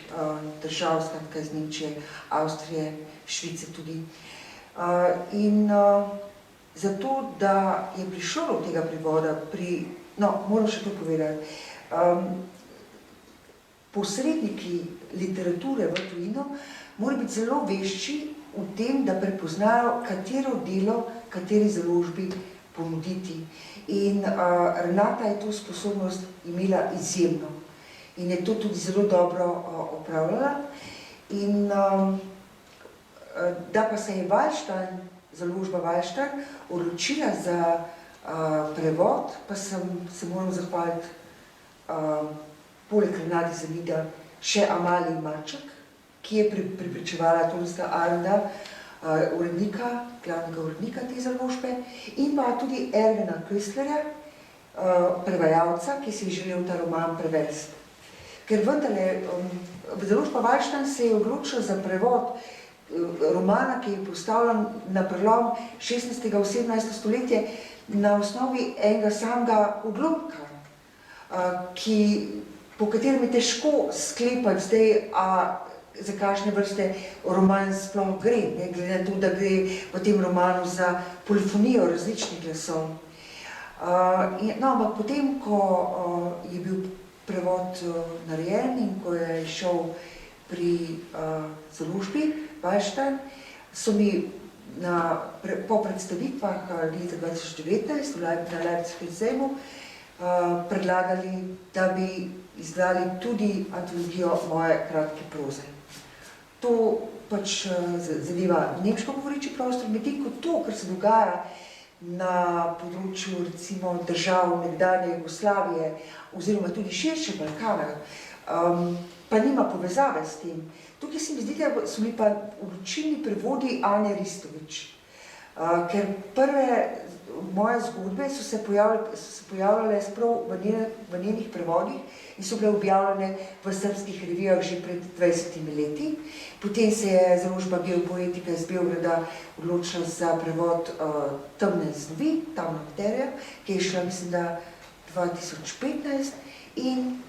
držav, skratka iz Nemčije, Avstrije, Švice tudi. In zato, da je prišlo do tega prevoda, moram še to povedati, posredniki literature v tujino morajo biti zelo vešči v tem, da prepoznajo, katero delo, kateri založbi ponuditi. In Renata je to sposobnost imela izjemno. In je to tudi zelo dobro opravljala. In da pa se je založba Wallstein odločila za prevod, pa se moram zahvaliti poleg Renate Zamida še Amalij Maček, ki je pripričevala Tonska Arnda, urednika, glavnega urednika te založbe, in pa tudi Ervina Köstlerja, prevajalca, ki si je želel ta roman prevesti. Ker vendarle, založba Wallstein se je odločila za prevod romana, ki je postavljen na prelom 16. in 17. stoletje na osnovi enega samega odlomka, po katerem je težko sklepati zdaj, za kakšne vrste roman sploh gre, ne, glede na to, da gre v tem romanu za polifonijo različnih glasov. No, ampak potem, ko je bil prevod narejen in ko je šel pri založbi Wallstein, so mi po predstavitvah leta 2019 na Leipzigskem sejmu predlagali, da bi izdali tudi antologijo moje kratke proze. To pač zadeva nemško govoreči prostor, medtem ko to, kar se dogaja na področju recimo držav nekdanje Jugoslavije oziroma tudi širše Balkana, pa nima povezave s tem. Tukaj se mi zdi, da so mi pa odločilni prevodi Ane Ristović, ker prve moje zgodbe so se pojavljale sprav v njenih prevodih in so bile objavljene v srbskih revijah že pred 20 leti. Potem se je založba Geopoetika iz Beograda odločila za prevod Temne snovi, Tamna materija, ki je šla, mislim, da 2015 in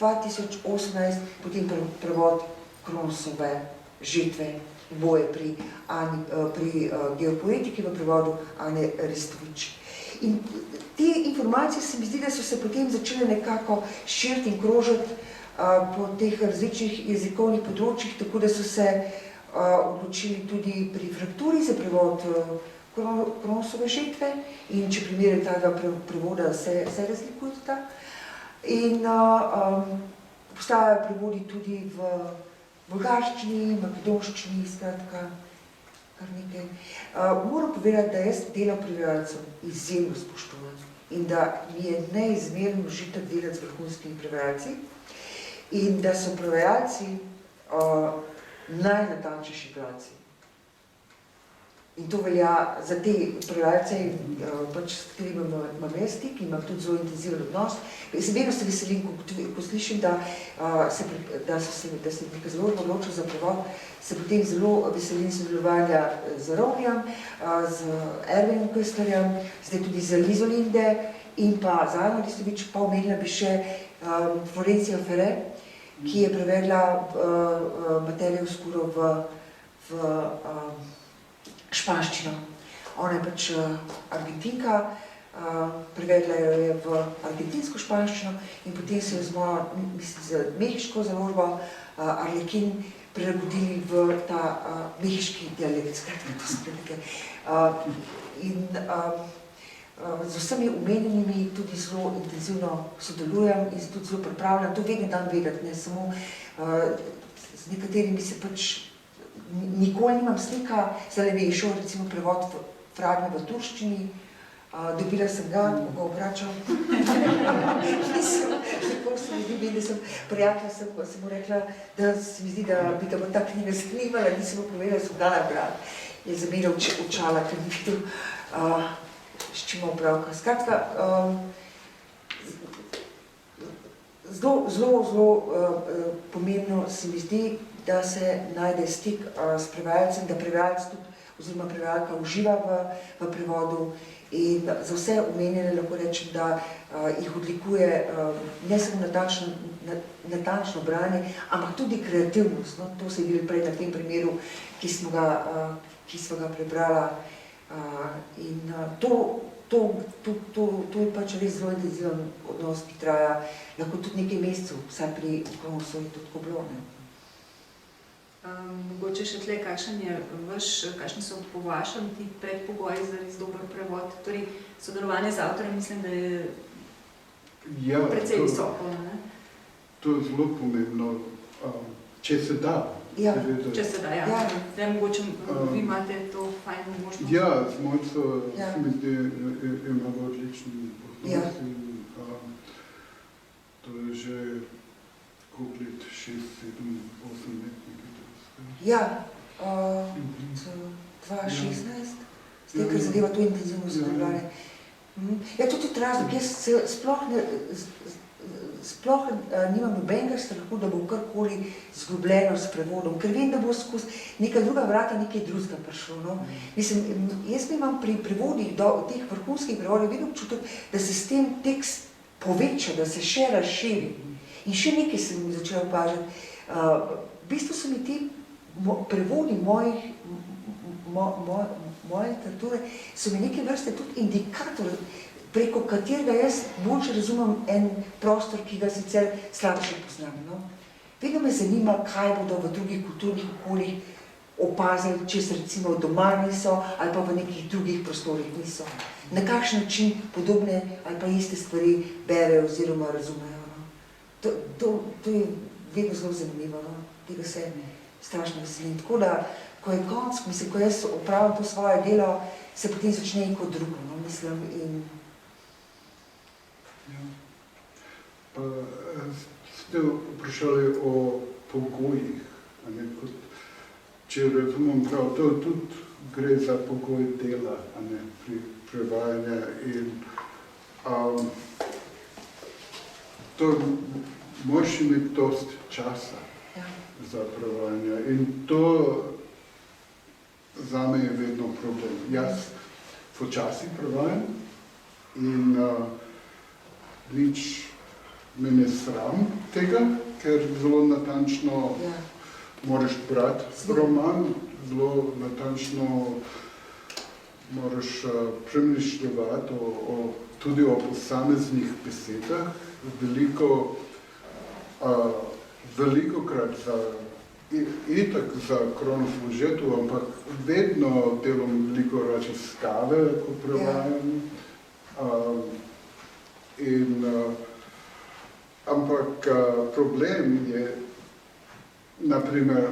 2018 potem prevod Kronosove žetve boje pri Geopoetiki v prevodu Ane Ristović. In te informacije se mi zdi, da so se potem začele nekako širiti in krožiti po teh različnih jezikovnih področjih, tako da so se odločili tudi pri Frakturi za prevod Kronosove žetve in če primerjam tega prevoda, se razlikujeta. In obstajajo prevodi tudi v bolgarščini, makedonščini, skratka, kar nekaj. Moram povedati, da jaz delo prevajalcev izjemno spoštujem in da mi je neizmeren užitek delati z vrhunskimi prevajalci in da so prevajalci najnatančnejši bralci. In to velja za te prevajalce, s katerimi imam jaz stik, imam tudi zelo intenziven odnos. Vedno se veselim, ko slišim, da se je neka založba odločila za prevod, se potem zelo veselim sodelovanja z Rovnjem, z Ervinom Köstlerjem, zdaj tudi z Lizo Linde in pa z Ano Ristović, pa omenila bi še Florencijo Ferrer, ki je prevedla materijo Skuro v španščino. Ona je pač Argentinka, prevedla jo je v argentinsko španščino in potem se je z mojo, mislim, z mehiško založbo Arlekin prilagodili v ta mehiški dialekt, skratka, to so prilike. In z vsemi omenjenimi tudi zelo intenzivno sodelujem in se tudi zelo pripravljam, to vedno dam vedeti, ne samo z nekaterimi se pač nikoli nimam stika, zdaj mi je šel recimo prevod fragme v turščini, dobila sem ga, ko ga obračam. Tako se mi zdi, da sem prijatelja, sem mu rekla, da se mi zdi, da bi ga bo ta knjiga zanimala, nisem mu povedala, sem dala brati. Je zamenjal očala, ker ni videl, s čim opravka. Skratka, zelo pomembno se mi zdi, da se najde stik s prevajalcem, da prevajalc tudi, oziroma prevajalka uživa v prevodu in za vse omenjene lahko rečem, da jih odlikuje ne samo natančno branje, ampak tudi kreativnost. No? To se je videli prej na tem primeru, ki smo ga prebrala. In to je pač res zelo intenziven odnos, ki traja lahko tudi nekaj mesecev, vsaj pri Kronosu je to tako bilo. Mogoče še tle, kakšni so po vašem ti predpogoji za res dober prevod? Torej, sodelovanje z avtorjem mislim, da je precej visoko, ne? To je zelo pomembno, če se da. Ja, če se da, ja. Zdaj, mogoče vi imate to fajn možnost. Ja, z Mojco se mi zdi, imamo odlični odnos in to je že koliko let, 6 Ja, 2016, zdaj, ker zadeva to intenzivno sodelovanje. Ja, to je tudi razlog, jaz sploh nimam nobenega strahu, da bo karkoli zgubljeno s prevodom, ker vem, da bo skozi neka druga vrata nekaj drugega prišlo. No? Mislim, jaz imam pri prevodih do teh vrhunskih prevodov vedno občutek, da se s tem tekst poveča, da se še razširi. In še nekaj sem začela opažati. V bistvu so mi ti prevodi moje literature, so mi neke vrste tudi indikator, preko katerega jaz boljše razumem en prostor, ki ga sicer slabše poznam. No? Vedno me zanima, kaj bodo v drugih kulturnih okoljih opazili, če se recimo doma niso ali pa v nekih drugih prostorih niso. Na kakšen način podobne ali pa iste stvari berejo oziroma razumejo. No? To je vedno zelo zanimivo, no? Tega se strašno veselim. Tako da, ko je konc, mislim, ko jaz opravim to svoje delo, se potem začne neko drugo, no? Mislim, in... Ja. Pa ste vprašali o pogojih, a ne, kot, če razumem prav, to tudi gre za pogoj dela, a ne, pri prevajanju in to moraš imeti dosti časa za prevajanje in to zame je vedno problem. Jaz počasi prevajam in nič me ne sram tega, ker zelo natančno moraš brati roman, zelo natančno moraš premišljati tudi o posameznih besedah. Velikokrat itak za kronosložetu, ampak vedno delam veliko raziskave, ko prevajam. Ampak problem je, naprimer,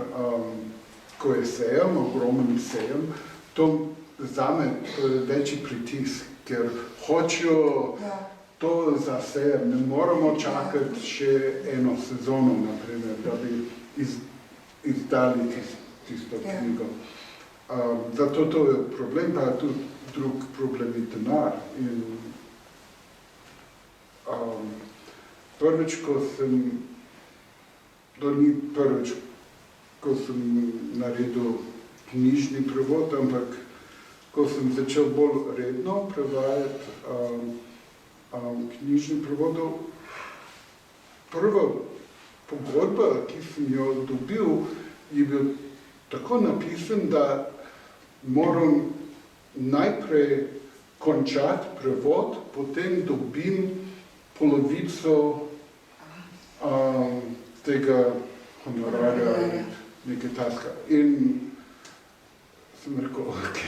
ko esejem, ogromen esejem, to zame to je večji pritisk, ker hočejo to za sejem, ne moramo čakati še eno sezono, naprimer, da bi izdali tisto knjigo. Zato to je problem, pa tudi drug problem je denar. Prvič, ko sem naredil knjižni prevod, ampak ko sem začel bolj redno prevajati knjižni prevodov, prva pogodba, ki sem jo dobil, je bil tako napisan, da moram najprej končati prevod, potem dobim polovico tega honorarja, nekaj taska. In sem rekel, ok,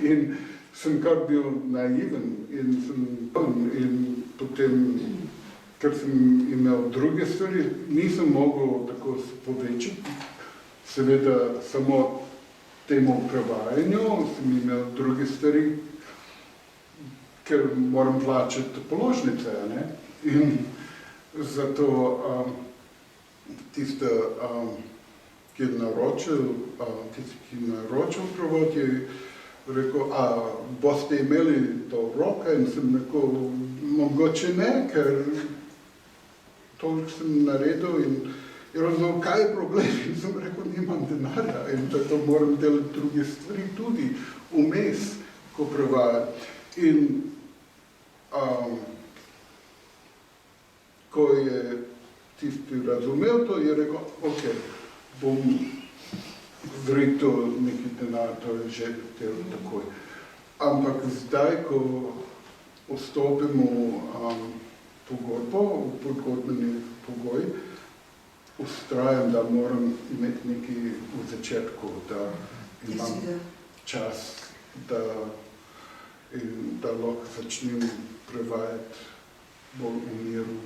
in sem kar bil naiven in potem, ker sem imel druge stvari, nisem mogel tako povečati, seveda samo temu prevajanju, sem imel druge stvari, ker moram plačati položnice, ne? In zato tiste, ki je naročil prevod, je rekel, boste imeli do roka, in sem rekel, mogoče ne, ker toliko sem naredil in razumel, kaj je problem, in sem rekel, nimam denarja in zato moram delati druge stvari tudi vmes, ko prevajam. In ko je tisti razumel to, je rekel, ok, bom vrito neki denar, to je že del takoj. Ampak zdaj, ko vstopimo pogodbo, v pogodbeni pogoj, ustrajam, da moram imeti nekaj v začetku, da imam čas, da lahko začnem prevajati bolj v miru.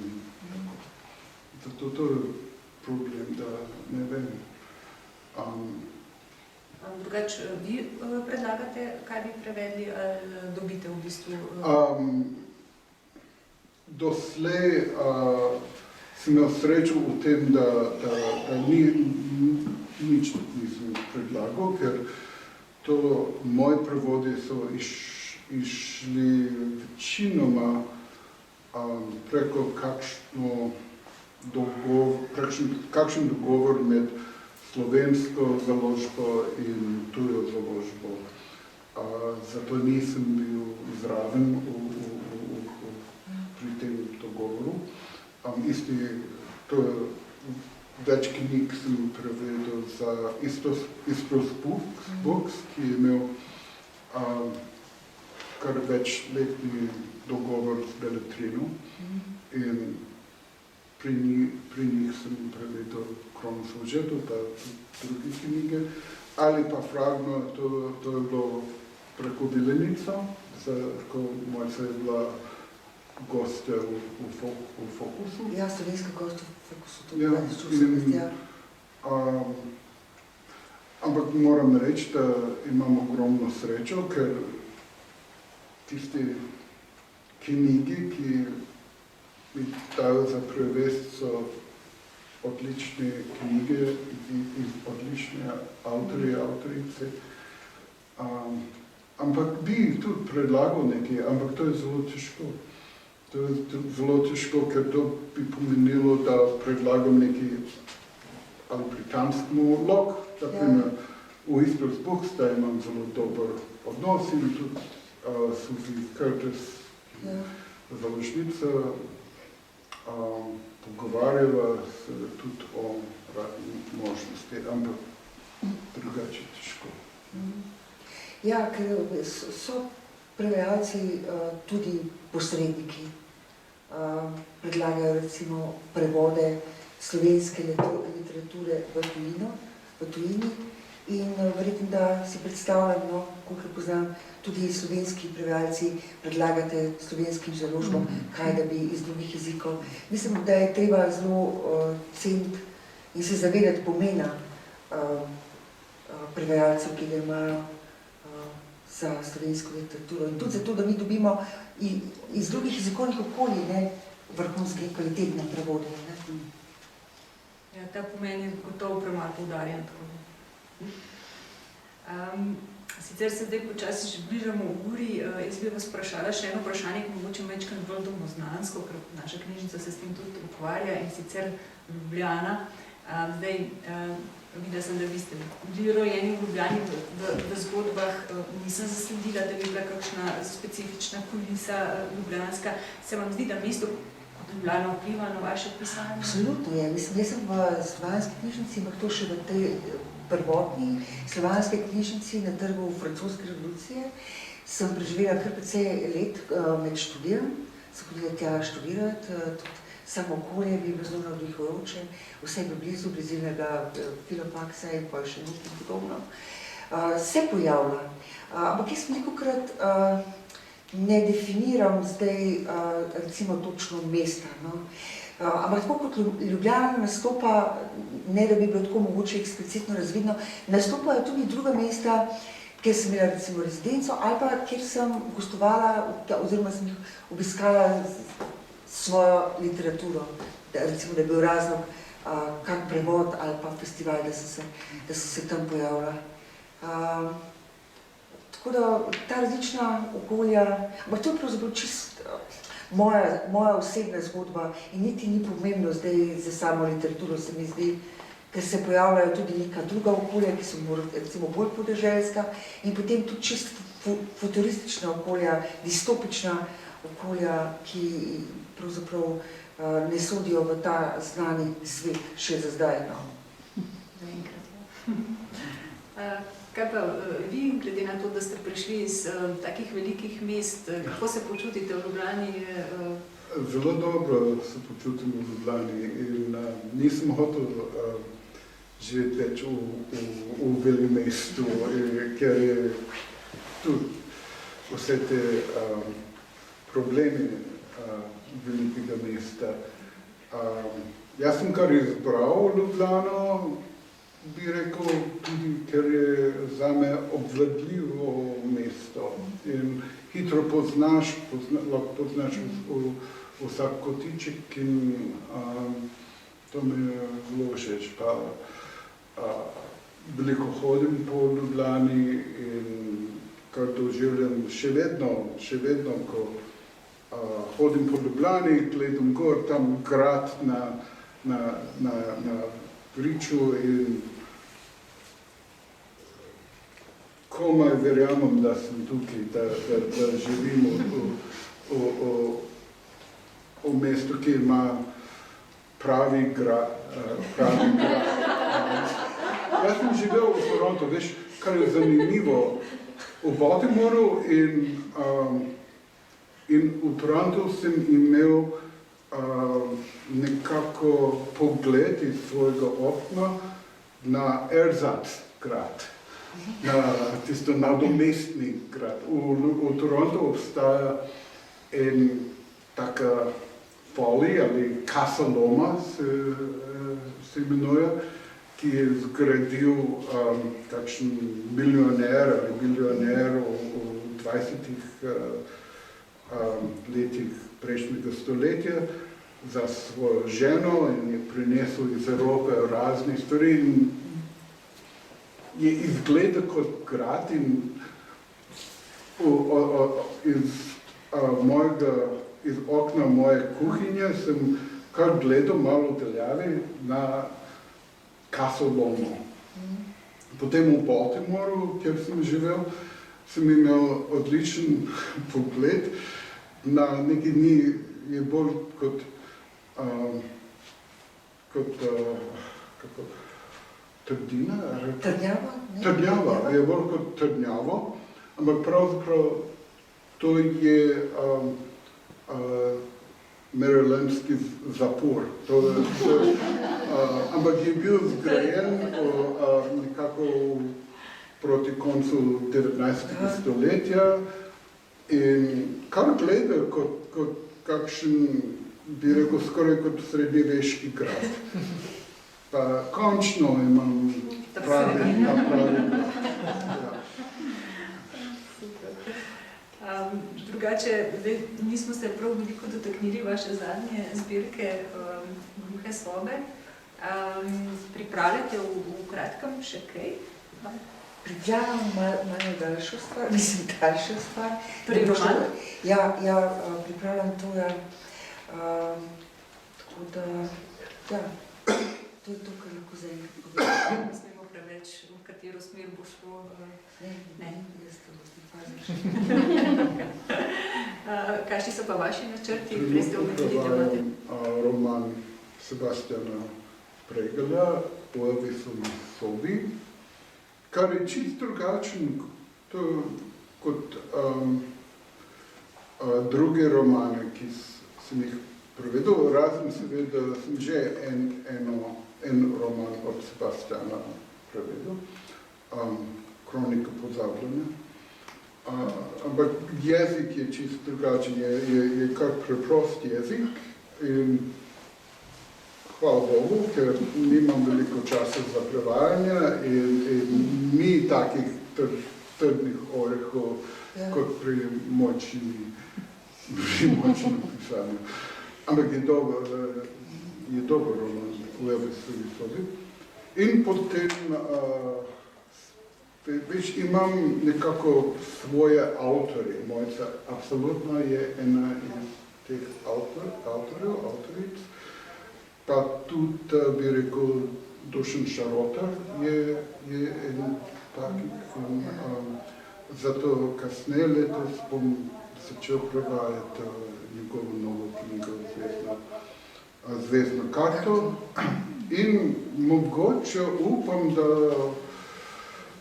Zato to je problem, da ne vem. Drugač, vi predlagate, kaj bi prevedli, ali dobite v bistvu? Doslej sem imel srečo v tem, da nič nisem predlagal, ker moji prevodi so išli večinoma preko kakšen dogovor med slovensko založbo in tujo založbo. Zato nisem bil zraven pri tem dogovoru. Več knjig sem prevedel za Istos Books, ki je imel kar večletni dogovor z Beletrino in pri njih sem prevedel Kronosov žeto, pa druge knjige, ali pa Fragno, to je bilo preko Vilenica, ko Mojca je bila gostja v Fokusu. Ja, slovenska gostja v Fokusu, to je ampak moram reči, da imam ogromno srečo, ker tisti knjigi, ki mi dajo za prevest, so odlične knjige in odlične avtorje, avtorice. Ampak bi tudi predlagal nekaj, ampak to je zelo težko. To je zelo težko, ker to bi pomenilo, da predlagam nekaj ali britanski monolog, naprimer v Istos Books, da imam zelo dober odnos in tudi Suzy Curtis, založnica, pogovarjala se tudi o raznih možnosti, ampak drugače težko. Ja, ker so prevajalci tudi posredniki. Predlagajo recimo prevode slovenske literature v tujini in verjetno, da si predstavljam, no, kolikor poznam, tudi slovenski prevajalci predlagate slovenskim založbam, kaj da bi iz drugih jezikov. Mislim, da je treba zelo ceniti in se zavedati pomena prevajalcev, ki ga imajo za slovensko literaturo. In tudi zato, da mi dobimo iz drugih jezikovnih okolij vrhunske kvalitetne prevode. Ja, ta pomen je gotovo premalo poudarjen. Sicer se zdaj počasi že bližamo v uri, jaz bi vas vprašala še eno vprašanje, ki mogoče večkrat bolj domoznansko, ker naša knjižnica se s tem tudi ukvarja, in sicer Ljubljana. Zdaj, videla sem, da vi ste bili rojeni v Ljubljani, v zgodbah nisem zasledila, da bi bila kakšna specifična kulisa ljubljanska. Se vam zdi, da mesto kot Ljubljana vpliva na vaše pisanje? Absolutno je. Mislim, jaz sem v slovanski knjižnici, ampak to še v tej prvotni slovanske knjižnici na trgu francoske revolucije. Sem preživela kar precej let med študijem, sem hodila tja študirati, tudi samo okolje bi bilo zelo navdihujoče, vse je blizu bližnjega Filopaksa in pa še nekaj podobno. Se pojavlja, ampak jaz velikokrat ne definiram zdaj recimo točno mesta. Ampak tako kot Ljubljana nastopa, ne da bi bilo tako mogoče eksplicitno razvidno, nastopajo tudi druga mesta, kjer sem imela recimo rezidenco ali pa kjer sem gostovala oziroma sem jih obiskala svojo literaturo, recimo da je bil razlog kak prevod ali pa festival, da so se tam pojavila. Tako da ta različna okolja, ampak to je pravzaprav čist moja osebna zgodba in niti ni pomembno zdaj za samo literaturo, se mi zdi, ker se pojavljajo tudi neka druga okolja, ki so recimo bolj podeželska in potem tudi čist futuristična okolja, distopična okolja, ki pravzaprav ne sodijo v ta znani svet še za zdaj. Kaj pa vi, glede na to, da ste prišli iz takih velikih mest, kako se počutite v Ljubljani? Zelo dobro se počutim v Ljubljani in nisem hotel živeti več v velikem mestu, ker je tudi vse te problemi velikega mesta. Jaz sem kar izbral Ljubljano, bi rekel, tudi ker je zame obvladljivo mesto in hitro lahko poznaš vsak kotiček in To mi je zelo všeč. Pa veliko hodim po Ljubljani in kar doživljam še vedno, ko hodim po Ljubljani, gledam gor, tam grad na Griču in komaj verjamem, da sem tukaj, da živim v mestu, ki ima pravi grad. Jaz sem živel v Torontu, veš, kar je zanimivo, v Baltimoru in v Torontu sem imel nekako pogled iz svojega okna na ersatz grad, na tisto nadomestni grad. V Torontu obstaja en taka folly ali Casa Loma se imenuje, ki je zgradil kakšen milijoner ali bilioner v 20 letih prejšnjega stoletja za svojo ženo in je prinesel iz Evrope razne stvari in je izgledal kot grad in iz okna moje kuhinje sem kar gledal malo daljavi na Casa Loma. Potem v Baltimoru, kjer sem živel, sem imel odličen pogled na neki dni, je bolj kot trdina? Trdnjava? Trdnjava, je bolj kot trdnjavo, ampak pravzaprav to je marylandski zapor. Ampak je bil zgrajen nekako proti koncu 19. stoletja in kar gleda kot kakšen, bi rekel, skoraj kot srednjeveški grad. Pa končno imam pravi grad. Drugače, nismo se prav veliko dotaknili vaše zadnje zbirke Gluhe sobe. Pripravljate v kratkem še kaj? Pripravljam malo daljšo stvar, mislim daljšo stvar. Torej roman? Ja, pripravljam to, ja. Tako da, ja, to je to, kar lahko zaenkrat povem. Ne smemo preveč, v katero smer bo šlo. Ne, jaz to boste fazi. Kakšni so pa vaši načrti? Prej ste omenili, da imate roman Sebastiana Pregelja o Elvisovi sobi, kar je čist drugačen kot druge romane, ki sem jih prevedel, razen seveda, da sem že en roman od Sebastiana prevedel, Kronika pozabljanja. Ampak jezik je čist drugačen, je kar preprost jezik in hvala Bogu, ker nimam veliko časa za prevajanje in ni takih trdnih orehov kot pri močnem pisanju. Ampak je dober roman v Elvisovi sobi. In potem veš, imam nekako svoje avtorje. Mojca absolutno je ena iz teh avtoric. Pa tudi, bi rekel, Dušan Šarotar je en takih. Zato kasneje letos bom začel prevajati njegovo novo knjigo Zvezdno karto. In mogoče upam, da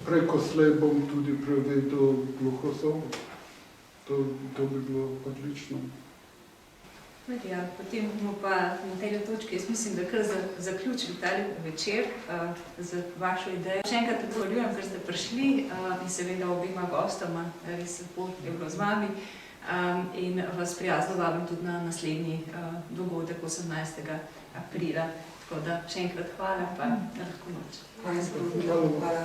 preko slej bom tudi prevedel Gluho sobo. To bi bilo odlično. Ja, potem bomo pa na tej točki, jaz mislim, da kar zaključili tale večer z vašo idejo. Še enkrat zahvaljujem, ker ste prišli in seveda obima gostoma, res lepo je bilo z vami in vas prijazno vabim tudi na naslednji dogodek 18. aprila. Tako da še enkrat hvala, pa lahko noč. Hvala.